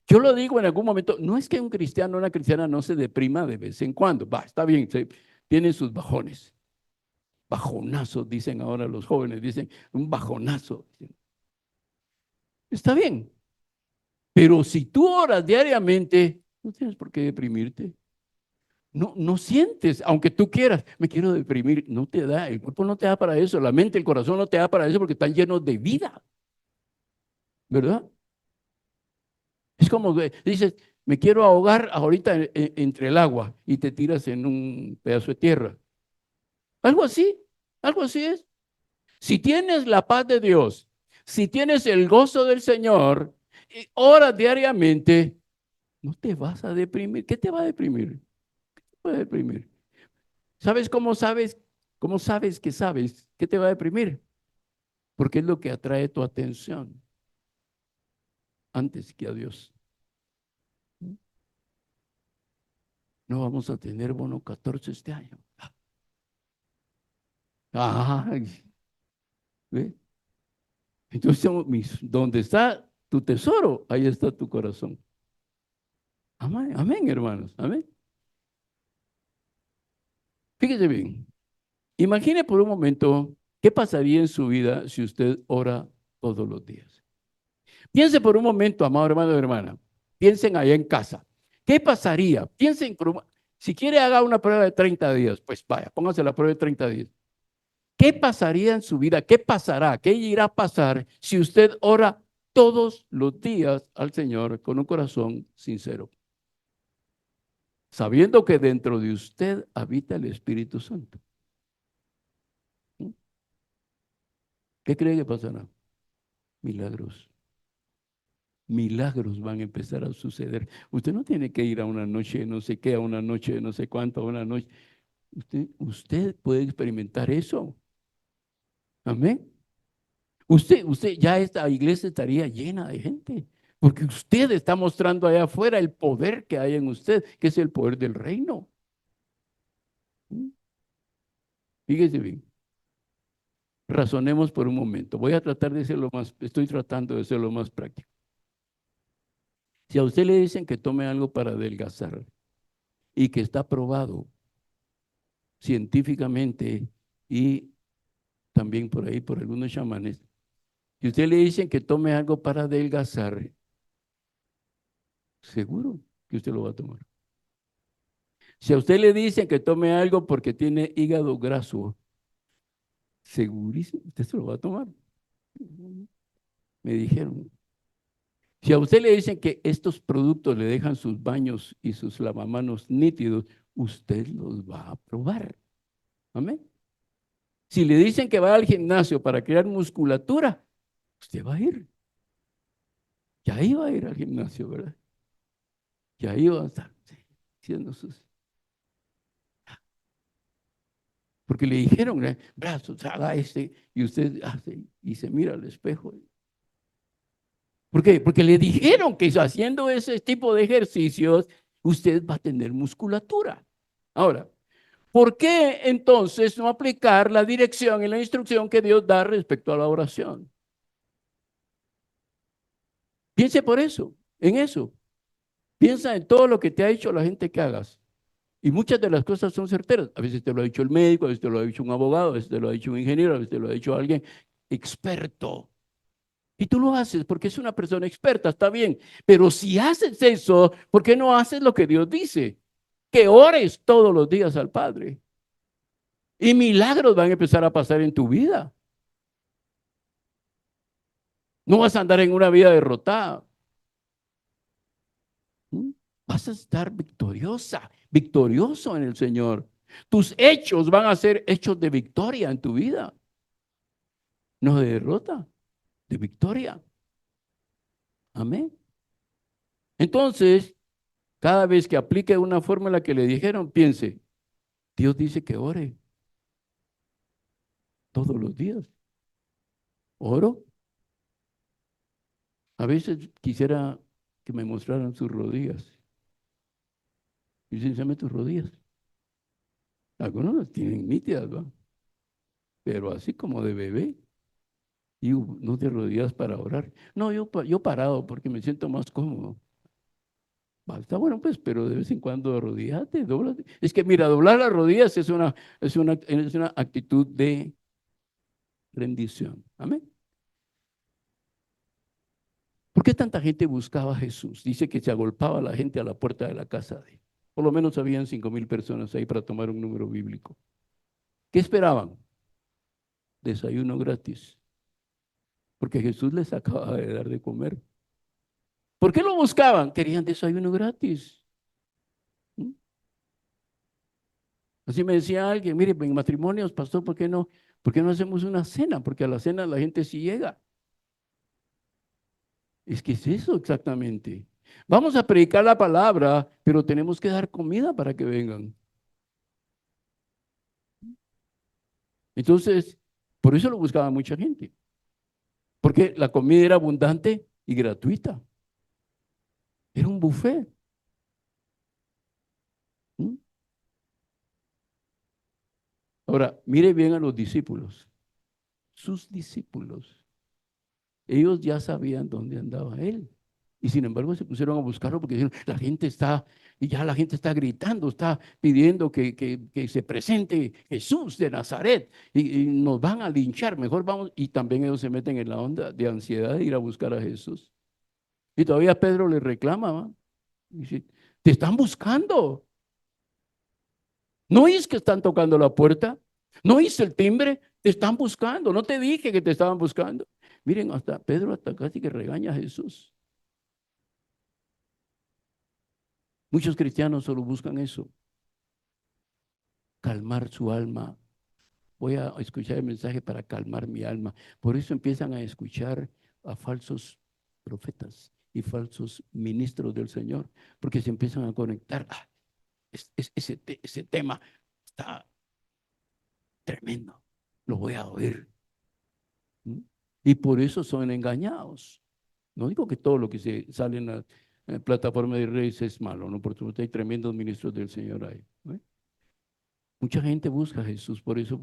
Yo lo digo en algún momento, no es que un cristiano o una cristiana no se deprima de vez en cuando, está bien, tiene sus bajones. Bajonazos, dicen ahora los jóvenes, dicen un bajonazo. Está bien, pero si tú oras diariamente, no tienes por qué deprimirte. No sientes, aunque tú quieras, me quiero deprimir, no te da, el cuerpo no te da para eso, la mente, el corazón no te da para eso porque están llenos de vida, ¿verdad? Es como que dices, me quiero ahogar ahorita entre el agua y te tiras en un pedazo de tierra. Algo así es. Si tienes la paz de Dios, si tienes el gozo del Señor, y oras diariamente, no te vas a deprimir. ¿Qué te va a deprimir? ¿Qué te va a deprimir? ¿Sabes cómo sabes? ¿Cómo sabes que sabes? ¿Qué te va a deprimir? Porque es lo que atrae tu atención antes que a Dios. No vamos a tener bono 14 este año. Ay, ¿ve? Entonces, donde está tu tesoro, ahí está tu corazón. Amén, amén, hermanos, amén. Fíjese bien, Imagine por un momento qué pasaría en su vida si usted ora todos los días. Piense por un momento, amado hermano y hermana, piensen allá en casa. ¿Qué pasaría? Piensen, si quiere haga una prueba de 30 días, pues vaya, póngase la prueba de 30 días. ¿Qué pasaría en su vida? ¿Qué pasará? ¿Qué irá a pasar si usted ora todos los días al Señor con un corazón sincero? Sabiendo que dentro de usted habita el Espíritu Santo. ¿Qué cree que pasará? Milagros. Milagros van a empezar a suceder. Usted no tiene que ir a una noche de no sé qué, a una noche de no sé cuánto, a una noche. Usted puede experimentar eso. Amén. Usted, ya esta iglesia estaría llena de gente, porque usted está mostrando allá afuera el poder que hay en usted, que es el poder del reino. ¿Mm? Fíjese bien. Razonemos por un momento. Voy a tratar de ser lo más, estoy tratando de ser lo más práctico. Si a usted le dicen que tome algo para adelgazar y que está probado científicamente y también por ahí por algunos chamanes, si a usted le dicen que tome algo para adelgazar, seguro que usted lo va a tomar. Si a usted le dicen que tome algo porque tiene hígado graso, segurísimo, usted se lo va a tomar. Me dijeron. Si a usted le dicen que estos productos le dejan sus baños y sus lavamanos nítidos, usted los va a probar. Amén. Si le dicen que va al gimnasio para crear musculatura, usted va a ir. Ya iba a ir al gimnasio, ¿verdad? Ya iba a estar haciendo sus... Porque le dijeron, brazos, haga este, y usted hace, y se mira al espejo. ¿Por qué? Porque le dijeron que haciendo ese tipo de ejercicios, usted va a tener musculatura. Ahora, ¿por qué entonces no aplicar la dirección y la instrucción que Dios da respecto a la oración? Piense por eso, en eso. Piensa en todo lo que te ha dicho la gente que hagas. Y muchas de las cosas son certeras. A veces te lo ha dicho el médico, a veces te lo ha dicho un abogado, a veces te lo ha dicho un ingeniero, a veces te lo ha dicho alguien experto. Y tú lo haces porque es una persona experta, está bien. Pero si haces eso, ¿por qué no haces lo que Dios dice? Que ores todos los días al Padre. Y milagros van a empezar a pasar en tu vida. No vas a andar en una vida derrotada. ¿Mm? Vas a estar victoriosa, victorioso en el Señor. Tus hechos van a ser hechos de victoria en tu vida. No de derrota, de victoria. Amén. Entonces, cada vez que aplique una fórmula que le dijeron, piense, Dios dice que ore todos los días. Oro. A veces quisiera que me mostraran sus rodillas. Y dicen, enséñame tus rodillas. Algunos las tienen nítidas, ¿va? Pero así como de bebé. Y no de rodillas para orar. No, yo parado porque me siento más cómodo. Está bueno, pues, pero de vez en cuando arrodíllate, dóblate. Es que mira, doblar las rodillas es una actitud de rendición. Amén. ¿Por qué tanta gente buscaba a Jesús? Dice que se agolpaba la gente a la puerta de la casa de él. Por lo menos habían 5,000 personas ahí para tomar un número bíblico. ¿Qué esperaban? Desayuno gratis. Porque Jesús les acaba de dar de comer. ¿Por qué lo buscaban? Querían desayuno gratis. ¿Mm? Así me decía alguien, mire, en matrimonios, pastor, ¿por qué no hacemos una cena? Porque a la cena la gente sí llega. Es que es eso exactamente. Vamos a predicar la palabra, pero tenemos que dar comida para que vengan. Entonces, por eso lo buscaba mucha gente. Porque la comida era abundante y gratuita. Era un buffet. ¿Mm? Ahora, mire bien a los discípulos. Sus discípulos. Ellos ya sabían dónde andaba él. Y sin embargo se pusieron a buscarlo porque dijeron, la gente está, y ya la gente está gritando, está pidiendo que se presente Jesús de Nazaret y nos van a linchar, mejor vamos. Y también ellos se meten en la onda de ansiedad de ir a buscar a Jesús. Y todavía Pedro le reclama, ¿va? Dice, te están buscando. ¿No oís que están tocando la puerta? ¿No oíste el timbre? Te están buscando. No te dije que te estaban buscando. Miren, hasta Pedro hasta casi que regaña a Jesús. Muchos cristianos solo buscan eso, calmar su alma. Voy a escuchar el mensaje para calmar mi alma. Por eso empiezan a escuchar a falsos profetas y falsos ministros del Señor, porque se empiezan a conectar. Ese tema está tremendo, lo voy a oír. ¿Mm? Y por eso son engañados. No digo que todo lo que se sale en la plataforma de redes es malo, ¿no? Por supuesto hay tremendos ministros del Señor ahí, ¿no? Mucha gente busca a Jesús por eso,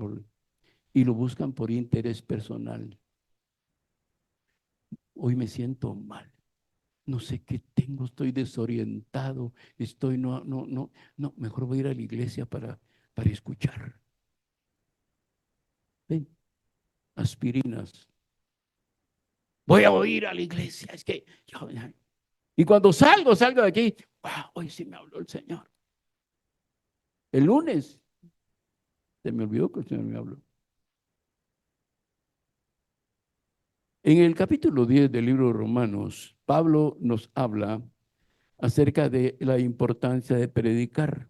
y lo buscan por interés personal. Hoy me siento mal, no sé qué tengo, estoy desorientado, no, mejor voy a ir a la iglesia para escuchar. ¿Ven? Aspirinas. Voy a oír a la iglesia, es que y cuando salgo de aquí, wow, hoy sí me habló el Señor. El lunes se me olvidó que el Señor me habló. En el capítulo 10 del libro de Romanos, Pablo nos habla acerca de la importancia de predicar.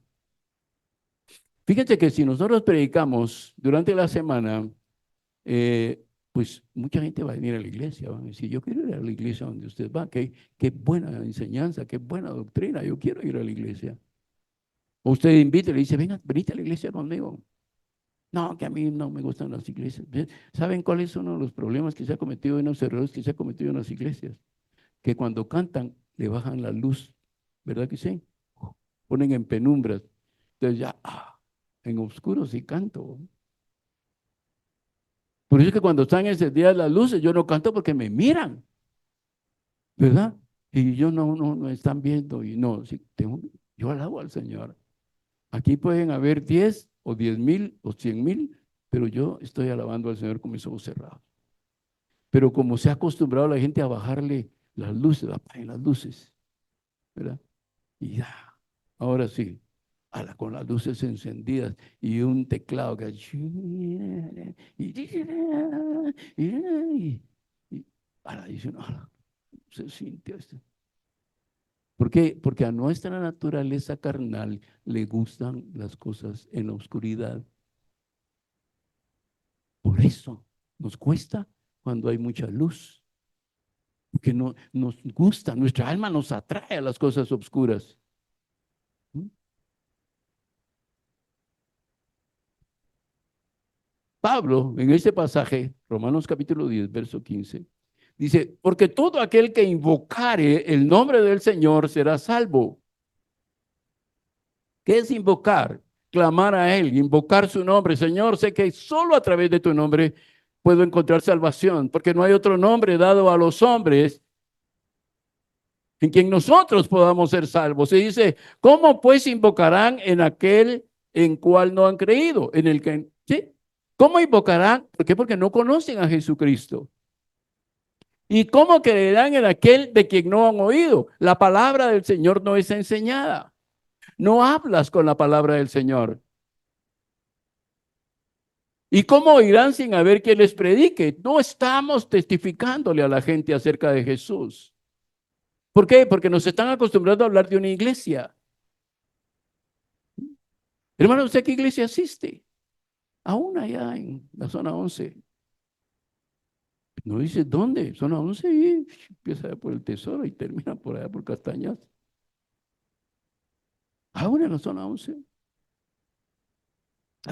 Fíjense que si nosotros predicamos durante la semana, pues mucha gente va a venir a la iglesia, van a decir, yo quiero ir a la iglesia donde usted va, qué buena enseñanza, qué buena doctrina, yo quiero ir a la iglesia. O usted invita y le dice, venga, venite a la iglesia conmigo. No, que a mí no me gustan las iglesias. ¿Saben cuáles son los problemas que se ha cometido en los errores que se ha cometido en las iglesias? Que cuando cantan le bajan la luz, ¿verdad que sí? Ponen en penumbras. Entonces ya, en oscuro sí canto. Por eso es que cuando están encendidas las luces, yo no canto porque me miran, ¿verdad? Y yo no están viendo y no, sí, yo alabo al Señor. Aquí pueden haber 10 o 10,000 o 100,000, pero yo estoy alabando al Señor con mis ojos cerrados. Pero como se ha acostumbrado la gente a bajarle las luces, apaguen las luces, ¿verdad? Y ya, ahora sí, con las luces encendidas y un teclado que ahora dice uno, se sintió esto. ¿Por qué? Porque a nuestra naturaleza carnal le gustan las cosas en la oscuridad. Por eso nos cuesta cuando hay mucha luz. Porque no, nos gusta, nuestra alma nos atrae a las cosas oscuras. Pablo, en este pasaje, Romanos capítulo 10, verso 15, dice, porque todo aquel que invocare el nombre del Señor será salvo. ¿Qué es invocar? Clamar a Él, invocar su nombre. Señor, sé que solo a través de tu nombre puedo encontrar salvación, porque no hay otro nombre dado a los hombres en quien nosotros podamos ser salvos. Se dice, ¿cómo pues invocarán en aquel en cual no han creído? En el que, ¿sí? ¿Cómo invocarán? ¿Por qué? Porque no conocen a Jesucristo. ¿Y cómo creerán en aquel de quien no han oído? La palabra del Señor no es enseñada. No hablas con la palabra del Señor. ¿Y cómo oirán sin haber quien les predique? No estamos testificándole a la gente acerca de Jesús. ¿Por qué? Porque nos están acostumbrando a hablar de una iglesia. Hermano, ¿usted a qué iglesia asiste? A una allá en la zona 11. No dice dónde, zona 11 y empieza por el Tesoro y termina por allá por Castañas. A una en la zona 11.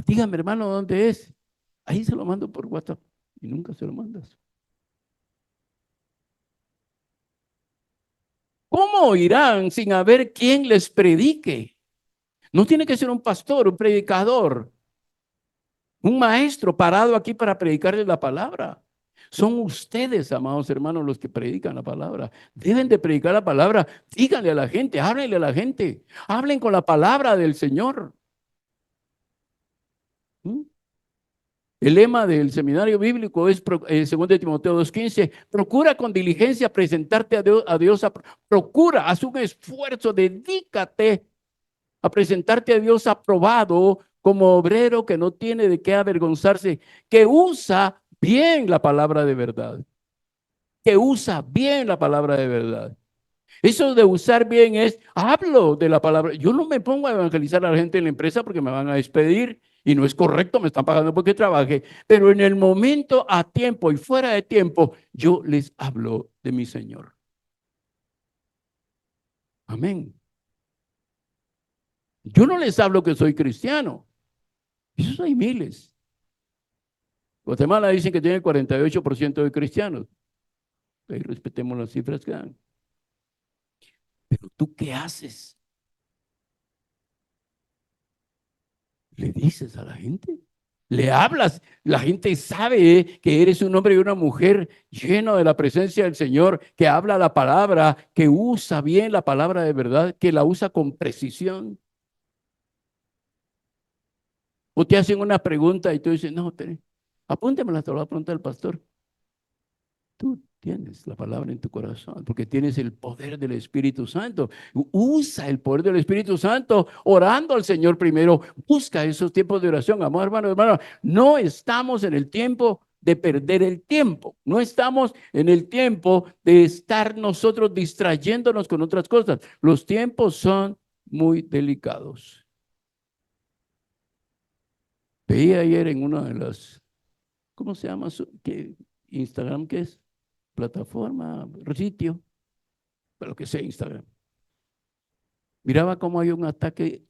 Dígame, hermano, ¿dónde es? Ahí se lo mando por WhatsApp y nunca se lo mandas. ¿Cómo oirán sin haber quien les predique? No tiene que ser un pastor, un predicador, un maestro parado aquí para predicarles la palabra. Son ustedes, amados hermanos, los que predican la palabra. Deben de predicar la palabra. Díganle a la gente, háblenle a la gente. Hablen con la palabra del Señor. ¿Mm? El lema del seminario bíblico es, 2 Timoteo 2:15, procura con diligencia presentarte a Dios, procura, haz un esfuerzo, dedícate a presentarte a Dios aprobado como obrero que no tiene de qué avergonzarse, que usa bien la palabra de verdad, que usa bien la palabra de verdad. Eso de usar bien es, hablo de la palabra. Yo no me pongo a evangelizar a la gente en la empresa porque me van a despedir y no es correcto, me están pagando porque trabaje, pero en el momento, a tiempo y fuera de tiempo, yo les hablo de mi Señor. Amén. Yo no les hablo que soy cristiano. Esos hay miles. Guatemala dicen que tiene 48% de cristianos. Ahí respetemos las cifras que dan. Pero ¿tú qué haces? ¿Le dices a la gente? ¿Le hablas? La gente sabe que eres un hombre y una mujer lleno de la presencia del Señor, que habla la palabra, que usa bien la palabra de verdad, que la usa con precisión. O te hacen una pregunta y tú dices, no, apúntemela, te lo va a preguntar el pastor. Tú tienes la palabra en tu corazón porque tienes el poder del Espíritu Santo. Usa el poder del Espíritu Santo orando al Señor primero. Busca esos tiempos de oración. Amor, hermano, no estamos en el tiempo de perder el tiempo. No estamos en el tiempo de estar nosotros distrayéndonos con otras cosas. Los tiempos son muy delicados. Veía ayer en una de las, ¿cómo se llama? Instagram, ¿qué es? Plataforma, sitio, pero que sea Instagram. Miraba cómo hay un ataque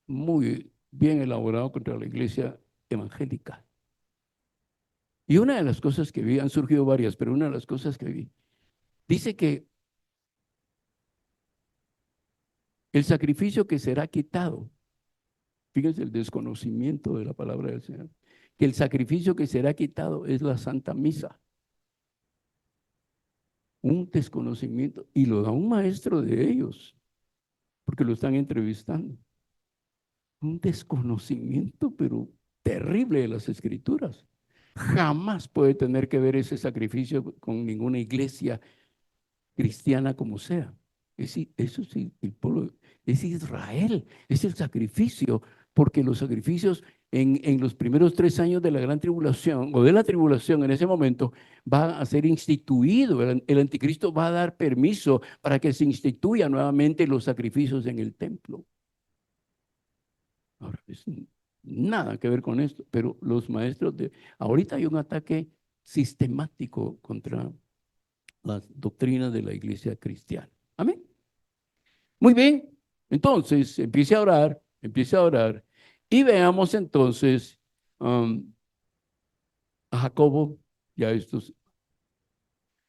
muy bien elaborado contra la iglesia evangélica. Y una de las cosas que vi, han surgido varias, pero una de las cosas que vi, dice que el sacrificio que será quitado, fíjense el desconocimiento de la palabra del Señor, que el sacrificio que será quitado es la Santa Misa. Un desconocimiento, y lo da un maestro de ellos, porque lo están entrevistando. Un desconocimiento, pero terrible de las Escrituras. Jamás puede tener que ver ese sacrificio con ninguna iglesia cristiana como sea. Eso sí, el pueblo es Israel, es el sacrificio, porque los sacrificios en los primeros 3 años de la gran tribulación o de la tribulación en ese momento va a ser instituido. El anticristo va a dar permiso para que se instituya nuevamente los sacrificios en el templo. Ahora, nada que ver con esto, pero los maestros ahorita hay un ataque sistemático contra las doctrinas de la iglesia cristiana. Amén. Muy bien, entonces empiece a orar y veamos entonces a Jacobo y a estos.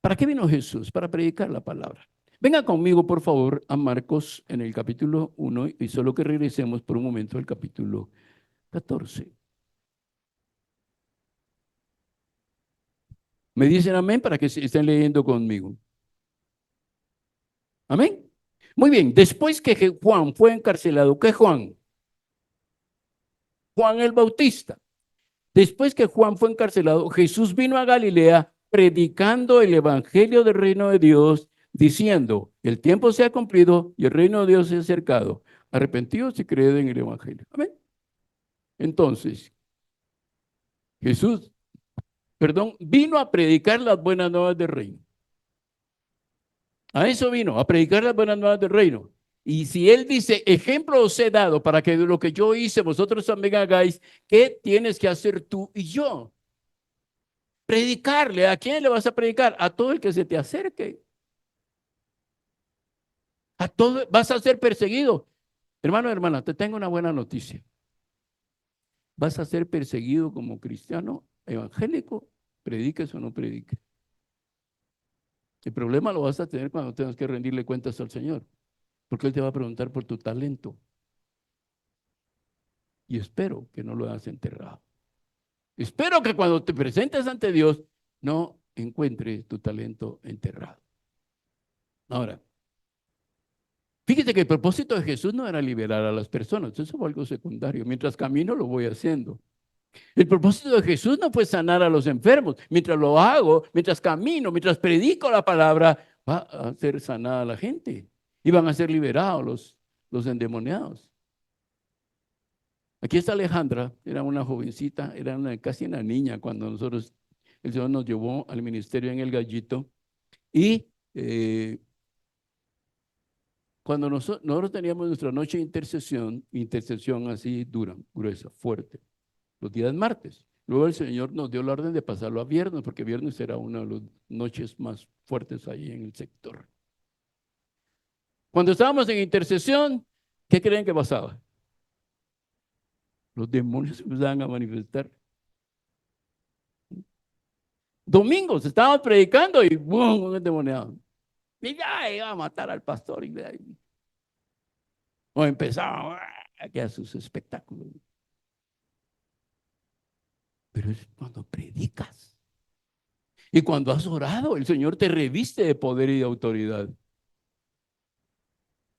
¿Para qué vino Jesús? Para predicar la palabra. Venga conmigo, por favor, a Marcos en el capítulo 1 y solo que regresemos por un momento al capítulo 14. Me dicen amén para que estén leyendo conmigo. Amén. Muy bien, después que Juan fue encarcelado, ¿qué Juan? Juan el Bautista. Después que Juan fue encarcelado, Jesús vino a Galilea predicando el evangelio del reino de Dios, diciendo, el tiempo se ha cumplido y el reino de Dios se ha acercado. Arrepentidos y creed en el evangelio. Amén. Entonces, Jesús, vino a predicar las buenas nuevas del reino. A eso vino, a predicar las buenas nuevas del reino. Y si él dice, ejemplo os he dado para que de lo que yo hice vosotros también hagáis, ¿qué tienes que hacer tú y yo? Predicarle. ¿A quién le vas a predicar? A todo el que se te acerque. A todo, vas a ser perseguido. Hermano, hermana, te tengo una buena noticia. Vas a ser perseguido como cristiano evangélico, prediques o no prediques. El problema lo vas a tener cuando tengas que rendirle cuentas al Señor, porque Él te va a preguntar por tu talento. Y espero que no lo hayas enterrado. Espero que cuando te presentes ante Dios, no encuentre tu talento enterrado. Ahora, fíjate que el propósito de Jesús no era liberar a las personas, eso fue algo secundario. Mientras camino lo voy haciendo. El propósito de Jesús no fue sanar a los enfermos. Mientras lo hago, mientras camino, mientras predico la palabra, va a ser sanada la gente. Y van a ser liberados los endemoniados. Aquí está Alejandra, era una jovencita, era casi una niña cuando el Señor nos llevó al ministerio en El Gallito. Y cuando nosotros teníamos nuestra noche de intercesión así dura, gruesa, fuerte, los días martes. Luego el Señor nos dio la orden de pasarlo a viernes, porque viernes era una de las noches más fuertes ahí en el sector. Cuando estábamos en intercesión, ¿qué creen que pasaba? Los demonios empezaban a manifestar. Domingos estábamos predicando y ¡bum! Un endemoniado. Y ya iba a matar al pastor. O empezaban a sus espectáculos. Pero es cuando predicas. Y cuando has orado, el Señor te reviste de poder y de autoridad.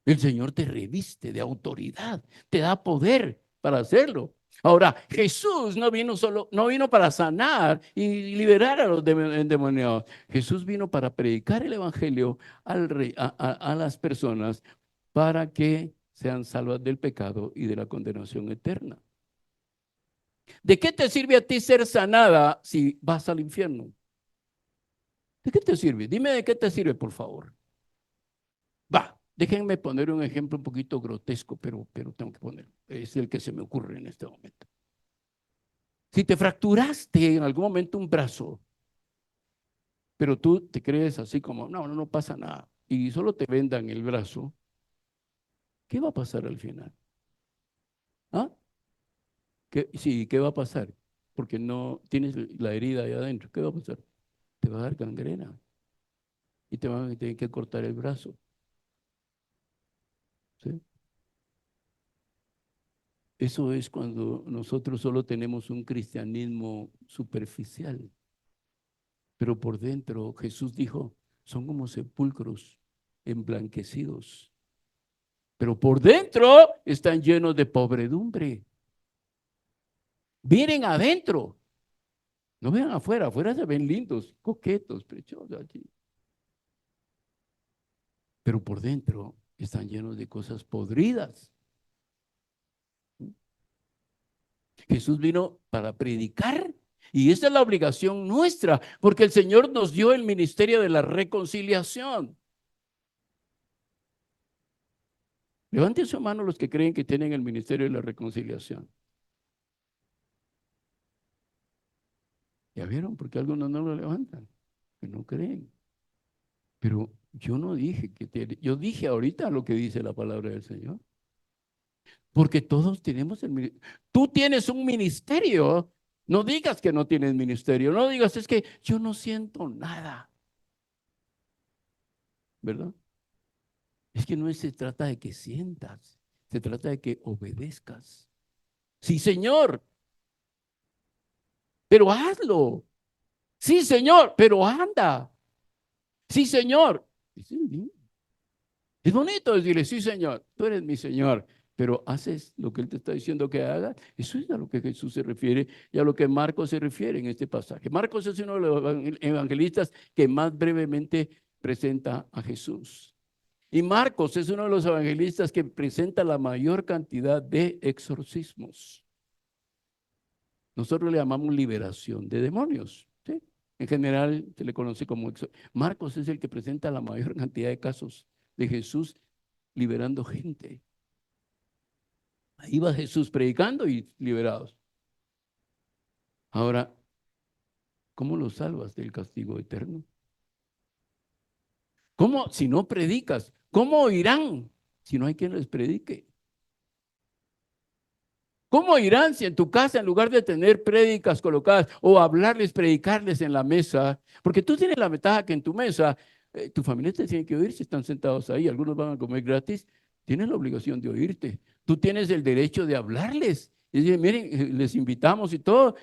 El Señor te reviste de autoridad, te da poder para hacerlo. Ahora, Jesús no vino para sanar y liberar a los endemoniados. Jesús vino para predicar el evangelio a las personas para que sean salvas del pecado y de la condenación eterna. ¿De qué te sirve a ti ser sanada si vas al infierno? ¿De qué te sirve? Dime de qué te sirve, por favor. Déjenme poner un ejemplo un poquito grotesco, pero tengo que ponerlo. Es el que se me ocurre en este momento. Si te fracturaste en algún momento un brazo, pero tú te crees así como, no pasa nada, y solo te vendan el brazo, ¿qué va a pasar al final? ¿Ah? ¿Qué va a pasar? Porque no tienes la herida ahí adentro. ¿Qué va a pasar? Te va a dar gangrena y te van a tener que cortar el brazo. ¿Sí? Eso es cuando nosotros solo tenemos un cristianismo superficial. Pero por dentro Jesús dijo, son como sepulcros emblanquecidos. Pero por dentro están llenos de podredumbre. Miren adentro. No vean afuera. Afuera se ven lindos, coquetos, preciosos aquí. Pero por dentro están llenos de cosas podridas. Jesús vino para predicar y esa es la obligación nuestra, porque el Señor nos dio el ministerio de la reconciliación. Levanten su mano los que creen que tienen el ministerio de la reconciliación. ¿Ya vieron? Porque algunos no lo levantan, que no creen. Pero yo no dije yo dije ahorita lo que dice la palabra del Señor. Porque todos tenemos el ministerio. Tú tienes un ministerio. No digas que no tienes ministerio. No digas, es que yo no siento nada. ¿Verdad? Es que no se trata de que sientas. Se trata de que obedezcas. Sí, Señor. Pero hazlo. Sí, Señor. Pero anda. Sí, Señor. Es bonito decirle, sí, Señor, tú eres mi Señor, pero haces lo que Él te está diciendo que hagas. Eso es a lo que Jesús se refiere y a lo que Marcos se refiere en este pasaje. Marcos es uno de los evangelistas que más brevemente presenta a Jesús. Y Marcos es uno de los evangelistas que presenta la mayor cantidad de exorcismos. Nosotros le llamamos liberación de demonios, ¿sí? En general se le conoce como Marcos es el que presenta la mayor cantidad de casos de Jesús liberando gente. Ahí va Jesús predicando y liberados. Ahora, ¿cómo los salvas del castigo eterno? ¿Cómo, si no predicas? ¿Cómo oirán si no hay quien les predique? ¿Cómo irán si en tu casa, en lugar de tener prédicas colocadas o hablarles, predicarles en la mesa? Porque tú tienes la ventaja que en tu mesa, tu familia te tiene que oír si están sentados ahí. Algunos van a comer gratis. Tienes la obligación de oírte. Tú tienes el derecho de hablarles. Y decir, miren, les invitamos y todo.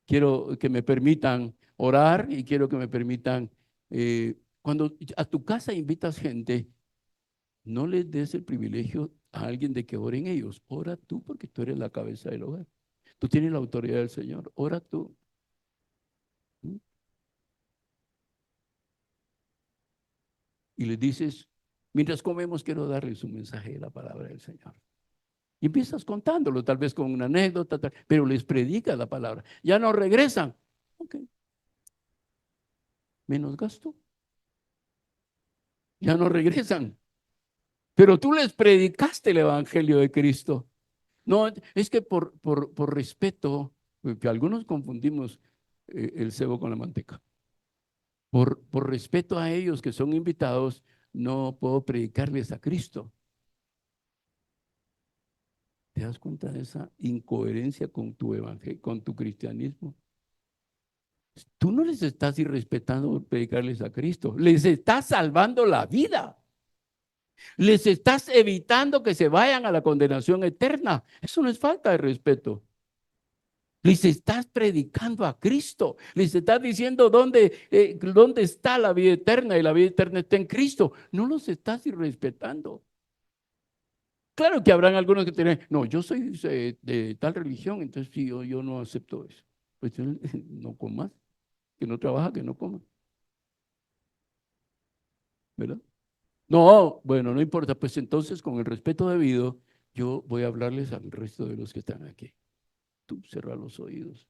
Quiero que me permitan orar y quiero que me permitan, cuando a tu casa invitas gente, no les des el privilegio a alguien de que oren ellos. Ora tú porque tú eres la cabeza del hogar. Tú tienes la autoridad del Señor. Ora tú. ¿Mm? Y les dices, mientras comemos quiero darles un mensaje de la palabra del Señor. Y empiezas contándolo, tal vez con una anécdota, pero les predicas la palabra. Ya no regresan. Ok. Menos gasto. Ya no regresan. Pero tú les predicaste el evangelio de Cristo. No, es que por respeto, que algunos confundimos el cebo con la manteca. Por respeto a ellos que son invitados, no puedo predicarles a Cristo. ¿Te das cuenta de esa incoherencia con tu evangelio, con tu cristianismo? Tú no les estás irrespetando por predicarles a Cristo, les estás salvando la vida. Les estás evitando que se vayan a la condenación eterna. Eso no es falta de respeto. Les estás predicando a Cristo. Les estás diciendo dónde está la vida eterna, y la vida eterna está en Cristo. No los estás irrespetando. Claro que habrán algunos que dirán, no, yo soy de tal religión, entonces sí, yo no acepto eso. Pues no comas, que no trabaja, que no coma. ¿Verdad? No, bueno, no importa. Pues entonces, con el respeto debido, yo voy a hablarles al resto de los que están aquí. Tú cierra los oídos.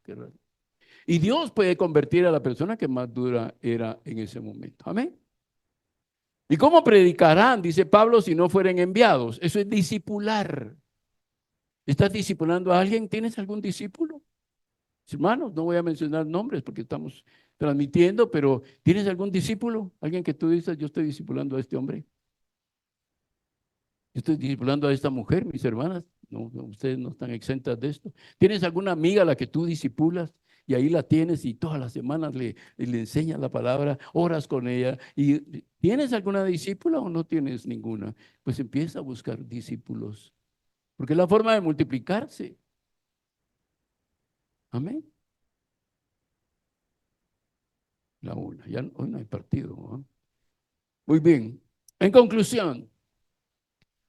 Y Dios puede convertir a la persona que más dura era en ese momento. Amén. ¿Y cómo predicarán, dice Pablo, si no fueren enviados? Eso es discipular. ¿Estás discipulando a alguien? ¿Tienes algún discípulo? Hermanos, no voy a mencionar nombres porque estamos transmitiendo, pero ¿tienes algún discípulo? Alguien que tú dices, yo estoy discipulando a este hombre. Yo estoy discipulando a esta mujer, mis hermanas. No, ustedes no están exentas de esto. ¿Tienes alguna amiga a la que tú discipulas? Y ahí la tienes y todas las semanas le enseñas la palabra, oras con ella. ¿Y tienes alguna discípula o no tienes ninguna? Pues empieza a buscar discípulos, porque es la forma de multiplicarse. Amén. La una, ya hoy no hay partido, ¿no? Muy bien. En conclusión,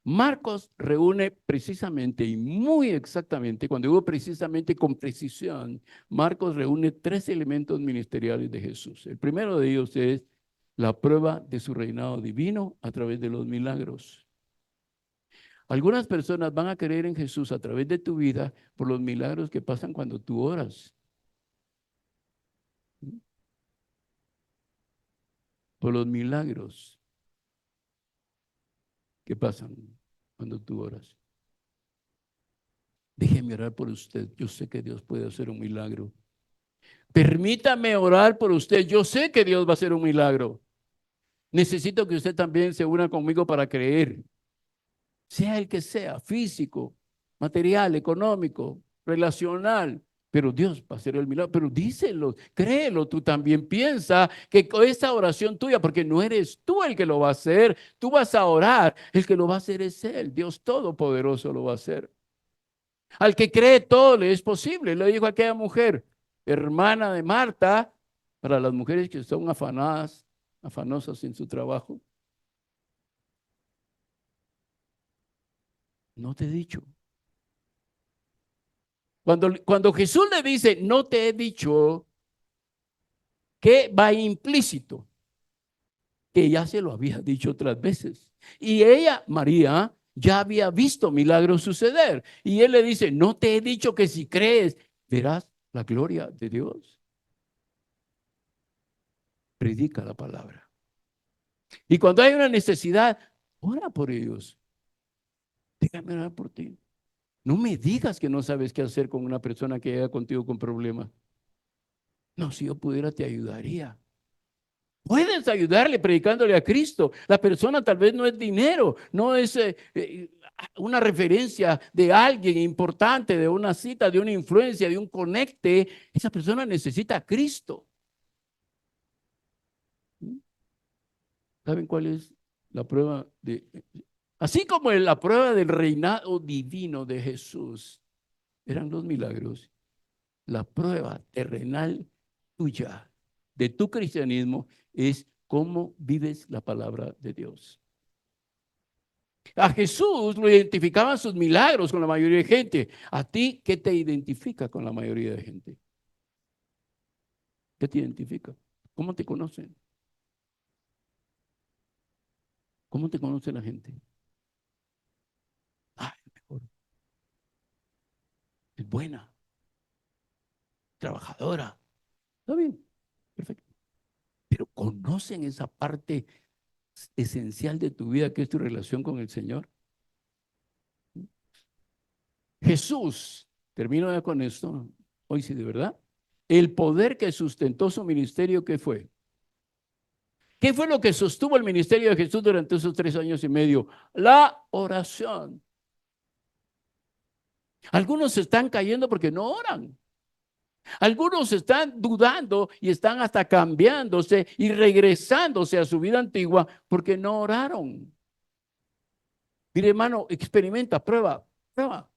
Marcos reúne precisamente y muy exactamente, cuando digo precisamente con precisión, Marcos reúne tres elementos ministeriales de Jesús. El primero de ellos es la prueba de su reinado divino a través de los milagros. Algunas personas van a creer en Jesús a través de tu vida por los milagros que pasan cuando tú oras. Por los milagros que pasan cuando tú oras. Déjeme orar por usted. Yo sé que Dios puede hacer un milagro. Permítame orar por usted. Yo sé que Dios va a hacer un milagro. Necesito que usted también se una conmigo para creer. Sea el que sea, físico, material, económico, relacional. Pero Dios va a hacer el milagro. Pero díselo, créelo, tú también piensa que con esa oración tuya, porque no eres tú el que lo va a hacer, tú vas a orar, el que lo va a hacer es Él, Dios Todopoderoso lo va a hacer. Al que cree todo le es posible. Le dijo a aquella mujer, hermana de Marta, para las mujeres que son afanadas, afanosas en su trabajo. No te he dicho. Cuando Jesús le dice, no te he dicho, ¿qué va implícito? Que ya se lo había dicho otras veces. Y ella, María, ya había visto milagros suceder. Y él le dice, no te he dicho que si crees, verás la gloria de Dios. Predica la palabra. Y cuando hay una necesidad, ora por ellos. Déjame orar por ti. No me digas que no sabes qué hacer con una persona que llega contigo con problemas. No, si yo pudiera, te ayudaría. Puedes ayudarle predicándole a Cristo. La persona tal vez no es dinero, no es una referencia de alguien importante, de una cita, de una influencia, de un conecte. Esa persona necesita a Cristo. ¿Saben cuál es la prueba de? Así como la prueba del reinado divino de Jesús eran los milagros, la prueba terrenal tuya de tu cristianismo es cómo vives la palabra de Dios. A Jesús lo identificaban sus milagros con la mayoría de gente. ¿A ti qué te identifica con la mayoría de gente? ¿Qué te identifica? ¿Cómo te conocen? ¿Cómo te conoce la gente? Ah, es mejor, es buena, trabajadora. Está bien, perfecto. Pero ¿conocen esa parte esencial de tu vida que es tu relación con el Señor? Jesús, termino ya con esto, hoy sí de verdad, el poder que sustentó su ministerio, ¿qué fue? ¿Qué fue lo que sostuvo el ministerio de Jesús durante esos 3 años y medio? La oración. Algunos se están cayendo porque no oran. Algunos están dudando y están hasta cambiándose y regresándose a su vida antigua porque no oraron. Mire, hermano, experimenta, prueba, prueba.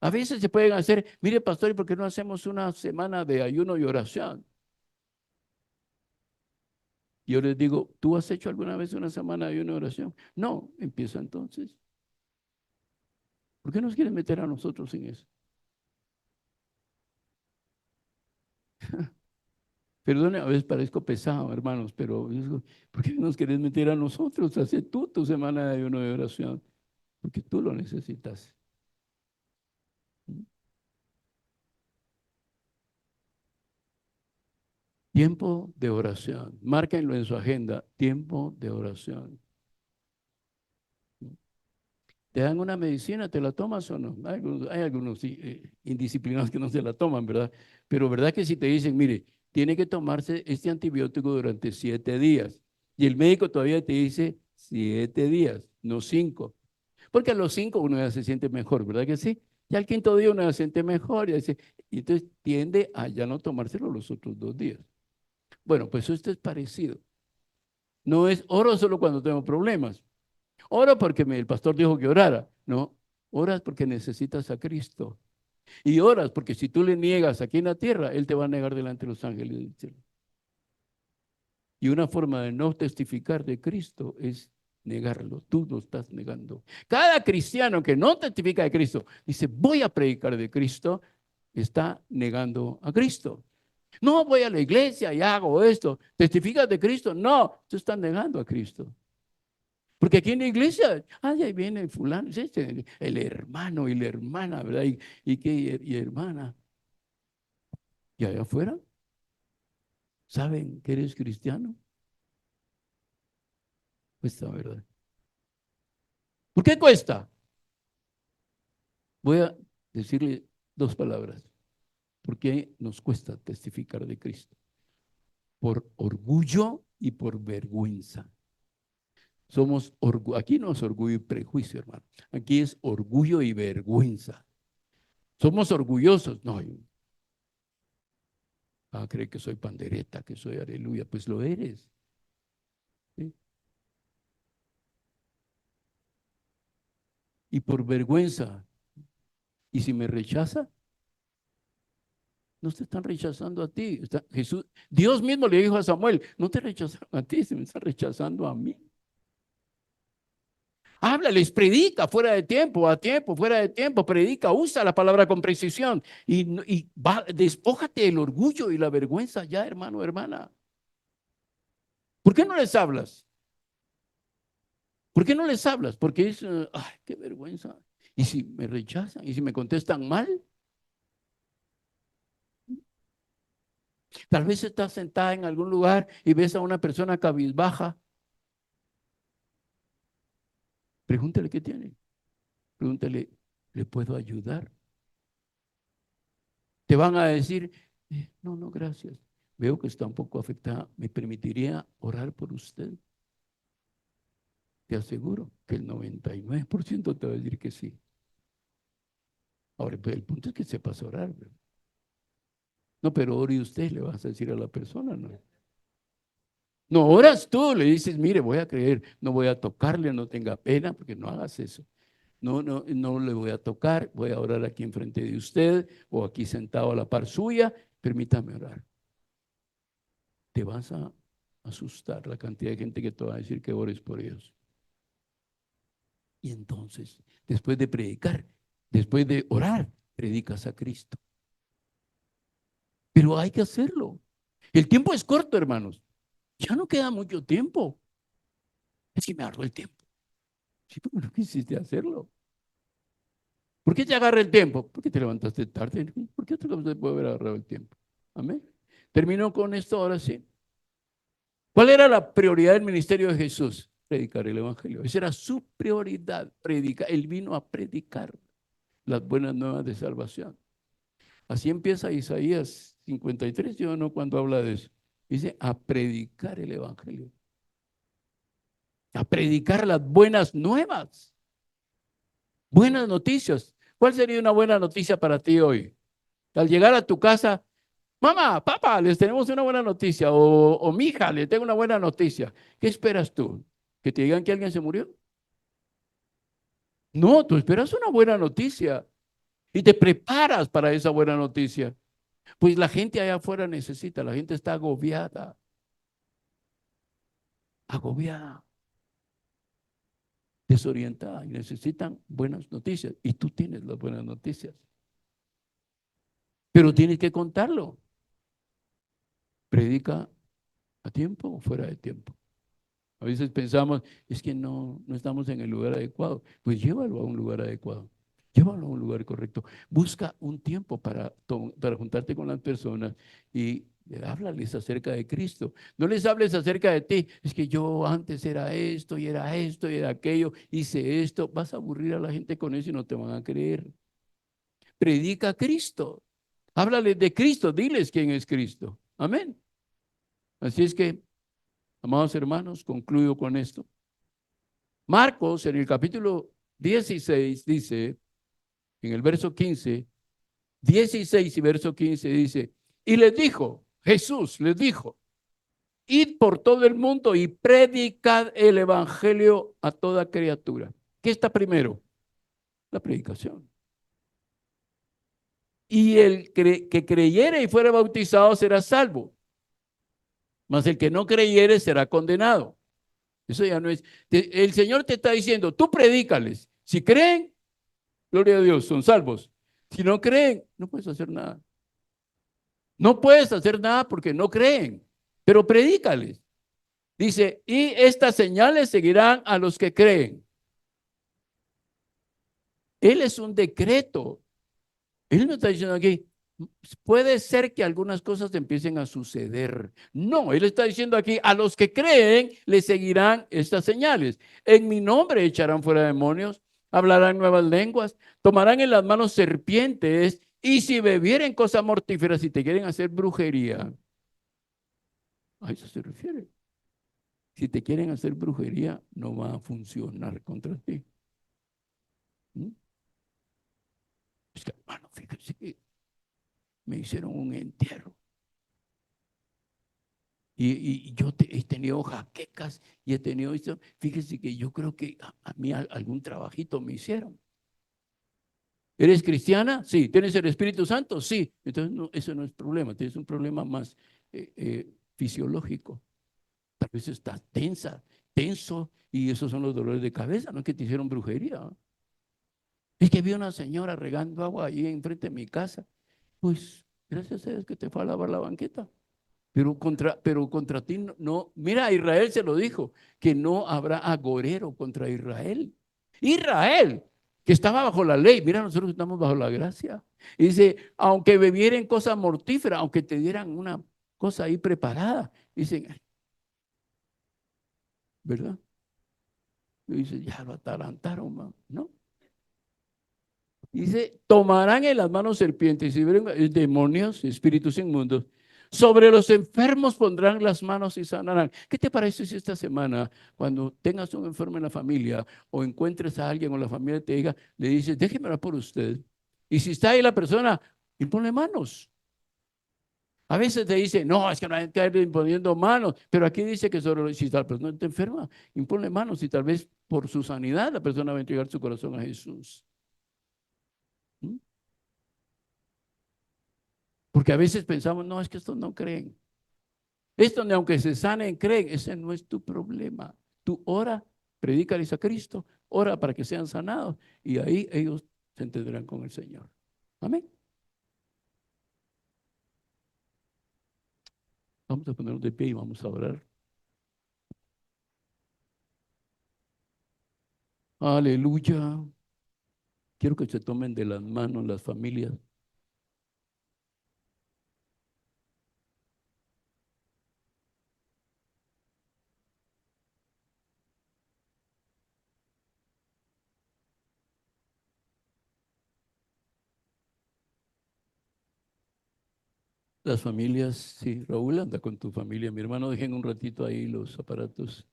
A veces se pueden hacer, mire, pastor, ¿y por qué no hacemos una semana de ayuno y oración? Yo les digo, ¿tú has hecho alguna vez una semana de ayuno y oración? No, empieza entonces. ¿Por qué nos quieren meter a nosotros en eso? Perdone, a veces parezco pesado, hermanos, pero ¿por qué nos querés meter a nosotros? Haz tú tu semana de ayuno y oración, porque tú lo necesitas. Tiempo de oración. Márquenlo en su agenda. Tiempo de oración. ¿Te dan una medicina? ¿Te la tomas o no? Hay algunos sí, indisciplinados que no se la toman, ¿verdad? Pero ¿verdad que si te dicen, mire, tiene que tomarse este antibiótico durante 7 días? Y el médico todavía te dice 7 días, no 5. Porque a los 5 uno ya se siente mejor, ¿verdad que sí? Y al quinto día uno ya se siente mejor. Y entonces tiende a ya no tomárselo los otros 2 días. Bueno, pues esto es parecido. No es oro solo cuando tengo problemas. Oro porque el pastor dijo que orara. No, oras porque necesitas a Cristo. Y oras porque si tú le niegas aquí en la tierra, Él te va a negar delante de los ángeles del cielo. Y una forma de no testificar de Cristo es negarlo. Tú lo estás negando. Cada cristiano que no testifica de Cristo, dice, voy a predicar de Cristo, está negando a Cristo. No, voy a la iglesia y hago esto. ¿Testificas de Cristo? No, tú estás negando a Cristo. Porque aquí en la iglesia, ahí viene el fulano, es el hermano y la hermana, ¿verdad? Y hermana. Y allá afuera, ¿saben que eres cristiano? Cuesta, ¿verdad? ¿Por qué cuesta? Voy a decirle 2 palabras. ¿Por qué nos cuesta testificar de Cristo? Por orgullo y por vergüenza. Aquí no es orgullo y prejuicio, hermano. Aquí es orgullo y vergüenza. Somos orgullosos. No, cree que soy pandereta, que soy aleluya. Pues lo eres. ¿Sí? Y por vergüenza. ¿Y si me rechaza? No te están rechazando a ti. Jesús, Dios mismo le dijo a Samuel, no te rechazan a ti, se me están rechazando a mí. Háblales, predica fuera de tiempo, a tiempo, fuera de tiempo, predica, usa la palabra con precisión y despójate del orgullo y la vergüenza ya, hermano, hermana. ¿Por qué no les hablas? ¿Por qué no les hablas? Porque es, ay, qué vergüenza. ¿Y si me rechazan? ¿Y si me contestan mal? Tal vez estás sentada en algún lugar y ves a una persona cabizbaja. Pregúntale qué tiene. Pregúntale, ¿le puedo ayudar? Te van a decir, no, no, gracias. Veo que está un poco afectada. ¿Me permitiría orar por usted? Te aseguro que el 99% te va a decir que sí. Ahora, pues, el punto es que sepas orar, ¿verdad? No, pero ore usted, le vas a decir a la persona, ¿no? No, oras tú, le dices, mire, voy a creer, no voy a tocarle, no tenga pena, porque no hagas eso. No, no, no le voy a tocar, voy a orar aquí enfrente de usted o aquí sentado a la par suya, permítame orar. te vas a asustar la cantidad de gente que te va a decir que ores por ellos. Y entonces, después de predicar, después de orar, predicas a Cristo. Pero hay que hacerlo. El tiempo es corto, hermanos. Ya no queda mucho tiempo. Es que me agarró el tiempo. Sí, pero no quisiste hacerlo. ¿Por qué te agarra el tiempo? Porque te levantaste tarde. ¿Por qué otra cosa te puede haber agarrado el tiempo? Amén. Termino con esto ahora sí. ¿Cuál era la prioridad del ministerio de Jesús? Predicar el evangelio. Esa era su prioridad. Predicar. Él vino a predicar las buenas nuevas de salvación. Así empieza Isaías 53, yo no cuando habla de eso. Dice a predicar el evangelio. A predicar las buenas nuevas. Buenas noticias. ¿Cuál sería una buena noticia para ti hoy? Al llegar a tu casa, mamá, papá, les tenemos una buena noticia. O mija, les tengo una buena noticia. ¿Qué esperas tú? ¿Que te digan que alguien se murió? No, tú esperas una buena noticia y te preparas para esa buena noticia. Pues la gente allá afuera necesita, la gente está agobiada, agobiada, desorientada y necesitan buenas noticias. Y tú tienes las buenas noticias. Pero tienes que contarlo. Predica a tiempo o fuera de tiempo. A veces pensamos, es que no estamos en el lugar adecuado. Pues llévalo a un lugar adecuado. Llévalo a un lugar correcto. Busca un tiempo para juntarte con las personas y háblales acerca de Cristo. No les hables acerca de ti. Es que yo antes era esto y era esto y era aquello. Hice esto. Vas a aburrir a la gente con eso y no te van a creer. Predica a Cristo. Háblales de Cristo. Diles quién es Cristo. Amén. Así es que, amados hermanos, concluyo con esto. Marcos en el capítulo 16 dice, en el verso 15, 16 y verso 15 dice, y les dijo, Jesús les dijo, id por todo el mundo y predicad el evangelio a toda criatura. ¿Qué está primero? La predicación. Y el que creyere y fuera bautizado será salvo, mas el que no creyere será condenado. Eso ya no es. El Señor te está diciendo, tú predícales. Si creen, gloria a Dios, son salvos. Si no creen, no puedes hacer nada. No puedes hacer nada porque no creen, pero predícales. Dice, y estas señales seguirán a los que creen. Él es un decreto. Él no está diciendo aquí, puede ser que algunas cosas empiecen a suceder. No, él está diciendo aquí, a los que creen les seguirán estas señales. En mi nombre echarán fuera demonios, hablarán nuevas lenguas, tomarán en las manos serpientes y si bebieren cosas mortíferas, si te quieren hacer brujería, a eso se refiere. Si te quieren hacer brujería, no va a funcionar contra ti. ¿Mm? Es que, hermano, fíjese que me hicieron un entierro. Y yo he tenido jaquecas y he tenido esto. Fíjese que yo creo que a mí algún trabajito me hicieron. ¿Eres cristiana? Sí. ¿Tienes el Espíritu Santo? Sí. Entonces, no, eso no es problema. Tienes un problema más fisiológico. Tal vez estás tenso, y esos son los dolores de cabeza, no es que te hicieron brujería. Es que vi una señora regando agua ahí enfrente de mi casa. Pues, gracias a Dios que te fue a lavar la banqueta. Pero contra ti mira, a Israel se lo dijo, que no habrá agorero contra Israel. Israel, que estaba bajo la ley, mira, nosotros estamos bajo la gracia. Y dice, aunque bebieren cosas mortíferas, aunque te dieran una cosa ahí preparada, dicen, ¿verdad? Y dice, ya lo atarantaron, man. ¿No? Dice, tomarán en las manos serpientes y verán demonios, espíritus inmundos. Sobre los enfermos pondrán las manos y sanarán. ¿Qué te parece si esta semana, cuando tengas un enfermo en la familia o encuentres a alguien o la familia te diga, le dices, déjeme orar por usted? Y si está ahí la persona, impone manos. A veces te dice, no, es que no hay que ir imponiendo manos, pero aquí dice que si la persona está enferma, impone manos y tal vez por su sanidad la persona va a entregar su corazón a Jesús. ¿Mm? Porque a veces pensamos, no, es que estos no creen. Es donde aunque se sanen, creen, ese no es tu problema. Tú ora, predícales a Cristo, ora para que sean sanados y ahí ellos se entenderán con el Señor. Amén. Vamos a ponernos de pie y vamos a orar. Aleluya. Quiero que se tomen de las manos las familias. Las familias, sí, Raúl, anda con tu familia. Mi hermano, dejen un ratito ahí los aparatos.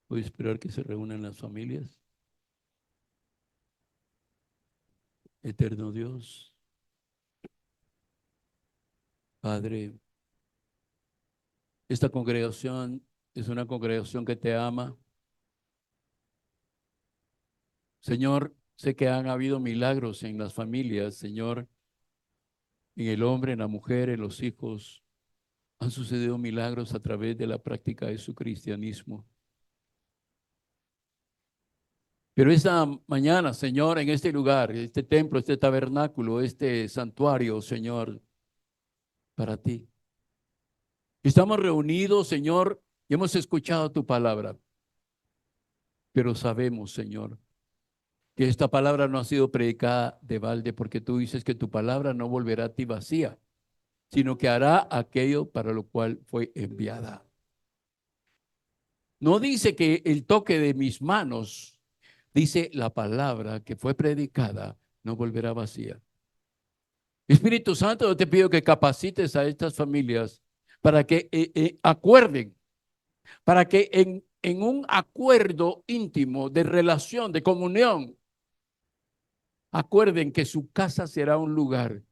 Voy a esperar que se reúnan las familias. Eterno Dios, Padre, esta congregación es una congregación que te ama. Señor, sé que han habido milagros en las familias, Señor, en el hombre, en la mujer, en los hijos. Han sucedido milagros a través de la práctica de su cristianismo. Pero esta mañana, Señor, en este lugar, este templo, este tabernáculo, este santuario, Señor, para ti. Estamos reunidos, Señor, y hemos escuchado tu palabra, pero sabemos, Señor, que esta palabra no ha sido predicada de balde, porque tú dices que tu palabra no volverá a ti vacía, sino que hará aquello para lo cual fue enviada. No dice que el toque de mis manos, dice la palabra que fue predicada, no volverá vacía. Espíritu Santo, yo te pido que capacites a estas familias para que acuerden, para que en un acuerdo íntimo de relación, de comunión, acuerden que su casa será un lugar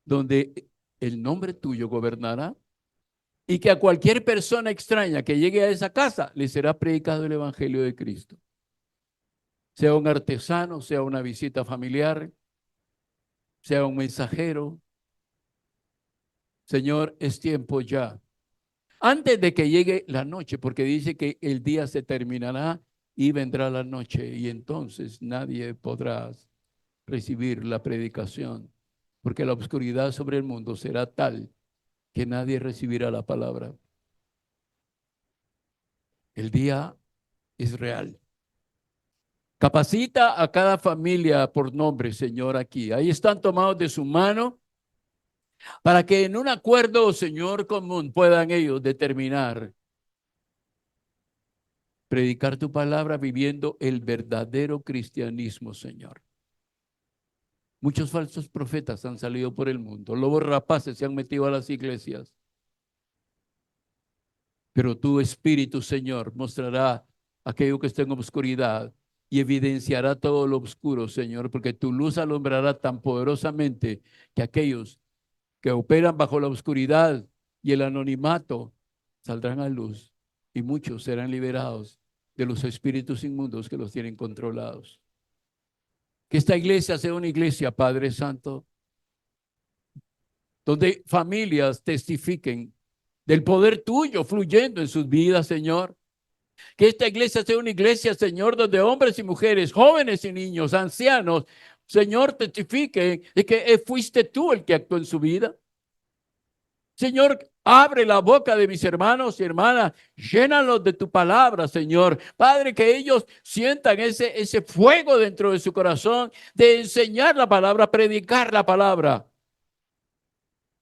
donde el nombre tuyo gobernará y que a cualquier persona extraña que llegue a esa casa le será predicado el evangelio de Cristo. Sea un artesano, sea una visita familiar, sea un mensajero. Señor, es tiempo ya. Antes de que llegue la noche, porque dice que el día se terminará y vendrá la noche y entonces nadie podrá recibir la predicación, porque la oscuridad sobre el mundo será tal que nadie recibirá la palabra. El día es real. Capacita a cada familia por nombre, Señor, aquí. Ahí están tomados de su mano para que en un acuerdo, Señor, común puedan ellos determinar predicar tu palabra viviendo el verdadero cristianismo, Señor. Muchos falsos profetas han salido por el mundo. Lobos rapaces se han metido a las iglesias. Pero tu Espíritu, Señor, mostrará aquello que está en obscuridad y evidenciará todo lo oscuro, Señor, porque tu luz alumbrará tan poderosamente que aquellos que operan bajo la oscuridad y el anonimato saldrán a luz y muchos serán liberados de los espíritus inmundos que los tienen controlados. Que esta iglesia sea una iglesia, Padre Santo, donde familias testifiquen del poder tuyo fluyendo en sus vidas, Señor. Que esta iglesia sea una iglesia, Señor, donde hombres y mujeres, jóvenes y niños, ancianos, Señor, testifiquen de que fuiste tú el que actuó en su vida. Señor, abre la boca de mis hermanos y hermanas, llénalos de tu palabra, Señor. Padre, que ellos sientan ese fuego dentro de su corazón de enseñar la palabra, predicar la palabra.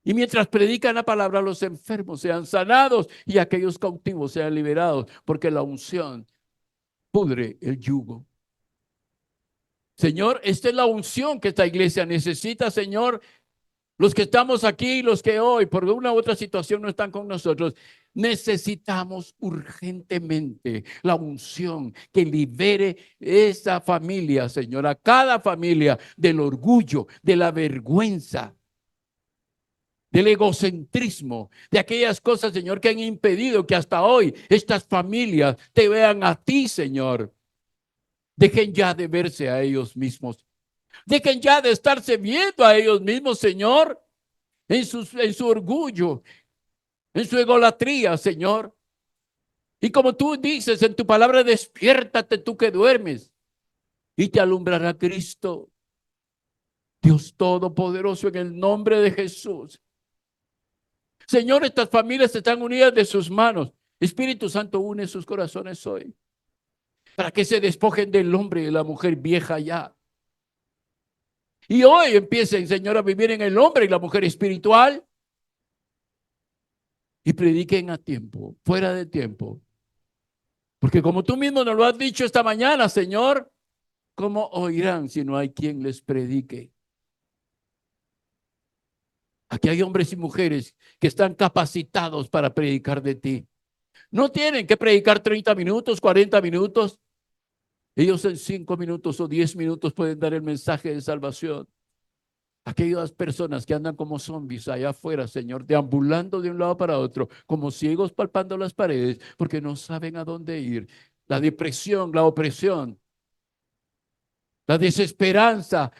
Y mientras predican la palabra, los enfermos sean sanados y aquellos cautivos sean liberados, porque la unción pudre el yugo. Señor, esta es la unción que esta iglesia necesita, Señor. Los que estamos aquí, los que hoy por una u otra situación no están con nosotros, necesitamos urgentemente la unción que libere esa familia, Señor, a cada familia del orgullo, de la vergüenza, del egocentrismo, de aquellas cosas, Señor, que han impedido que hasta hoy estas familias te vean a ti, Señor. Dejen ya de verse a ellos mismos. Dejen ya de estarse viendo a ellos mismos, Señor, en su orgullo, en su egolatría, Señor. Y como tú dices en tu palabra, despiértate tú que duermes y te alumbrará Cristo. Dios Todopoderoso, en el nombre de Jesús. Señor, estas familias están unidas de sus manos. Espíritu Santo, une sus corazones hoy, para que se despojen del hombre y de la mujer vieja ya. Y hoy empiecen, Señor, a vivir en el hombre y la mujer espiritual. Y prediquen a tiempo, fuera de tiempo. Porque como tú mismo nos lo has dicho esta mañana, Señor, ¿cómo oirán si no hay quien les predique? Aquí hay hombres y mujeres que están capacitados para predicar de ti. No tienen que predicar 30 minutos, 40 minutos. Ellos en 5 minutos o 10 minutos pueden dar el mensaje de salvación. Aquellas personas que andan como zombies allá afuera, Señor, deambulando de un lado para otro, como ciegos palpando las paredes, porque no saben a dónde ir. La depresión, la opresión, la desesperanza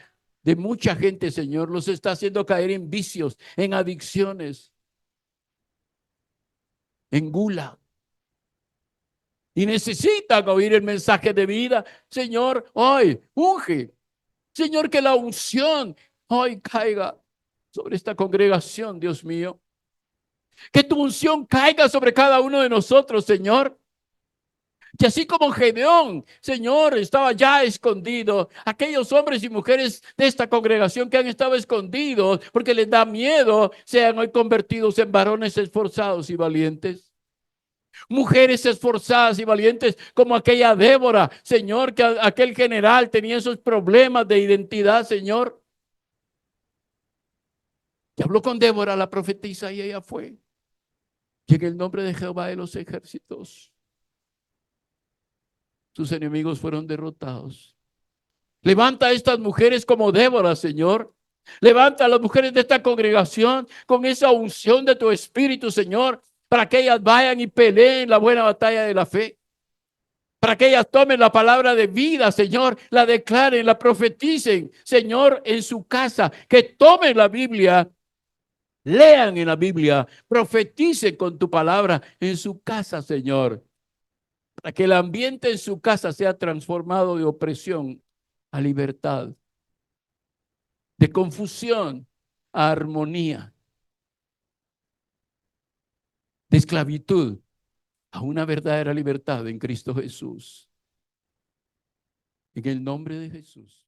de mucha gente, Señor, los está haciendo caer en vicios, en adicciones, en gula. Y necesitan oír el mensaje de vida. Señor, hoy, unge. Señor, que la unción hoy caiga sobre esta congregación, Dios mío. Que tu unción caiga sobre cada uno de nosotros, Señor. Que así como Gedeón, Señor, estaba ya escondido, aquellos hombres y mujeres de esta congregación que han estado escondidos porque les da miedo, sean hoy convertidos en varones esforzados y valientes. Mujeres esforzadas y valientes como aquella Débora, Señor, que aquel general tenía esos problemas de identidad, Señor. Que habló con Débora, la profetisa, y ella fue. Y en el nombre de Jehová de los ejércitos, sus enemigos fueron derrotados. Levanta a estas mujeres como Débora, Señor. Levanta a las mujeres de esta congregación con esa unción de tu Espíritu, Señor, para que ellas vayan y peleen la buena batalla de la fe. Para que ellas tomen la palabra de vida, Señor, la declaren, la profeticen, Señor, en su casa. Que tomen la Biblia, lean en la Biblia, profeticen con tu palabra en su casa, Señor. Para que el ambiente en su casa sea transformado de opresión a libertad, de confusión a armonía, de esclavitud a una verdadera libertad en Cristo Jesús. En el nombre de Jesús.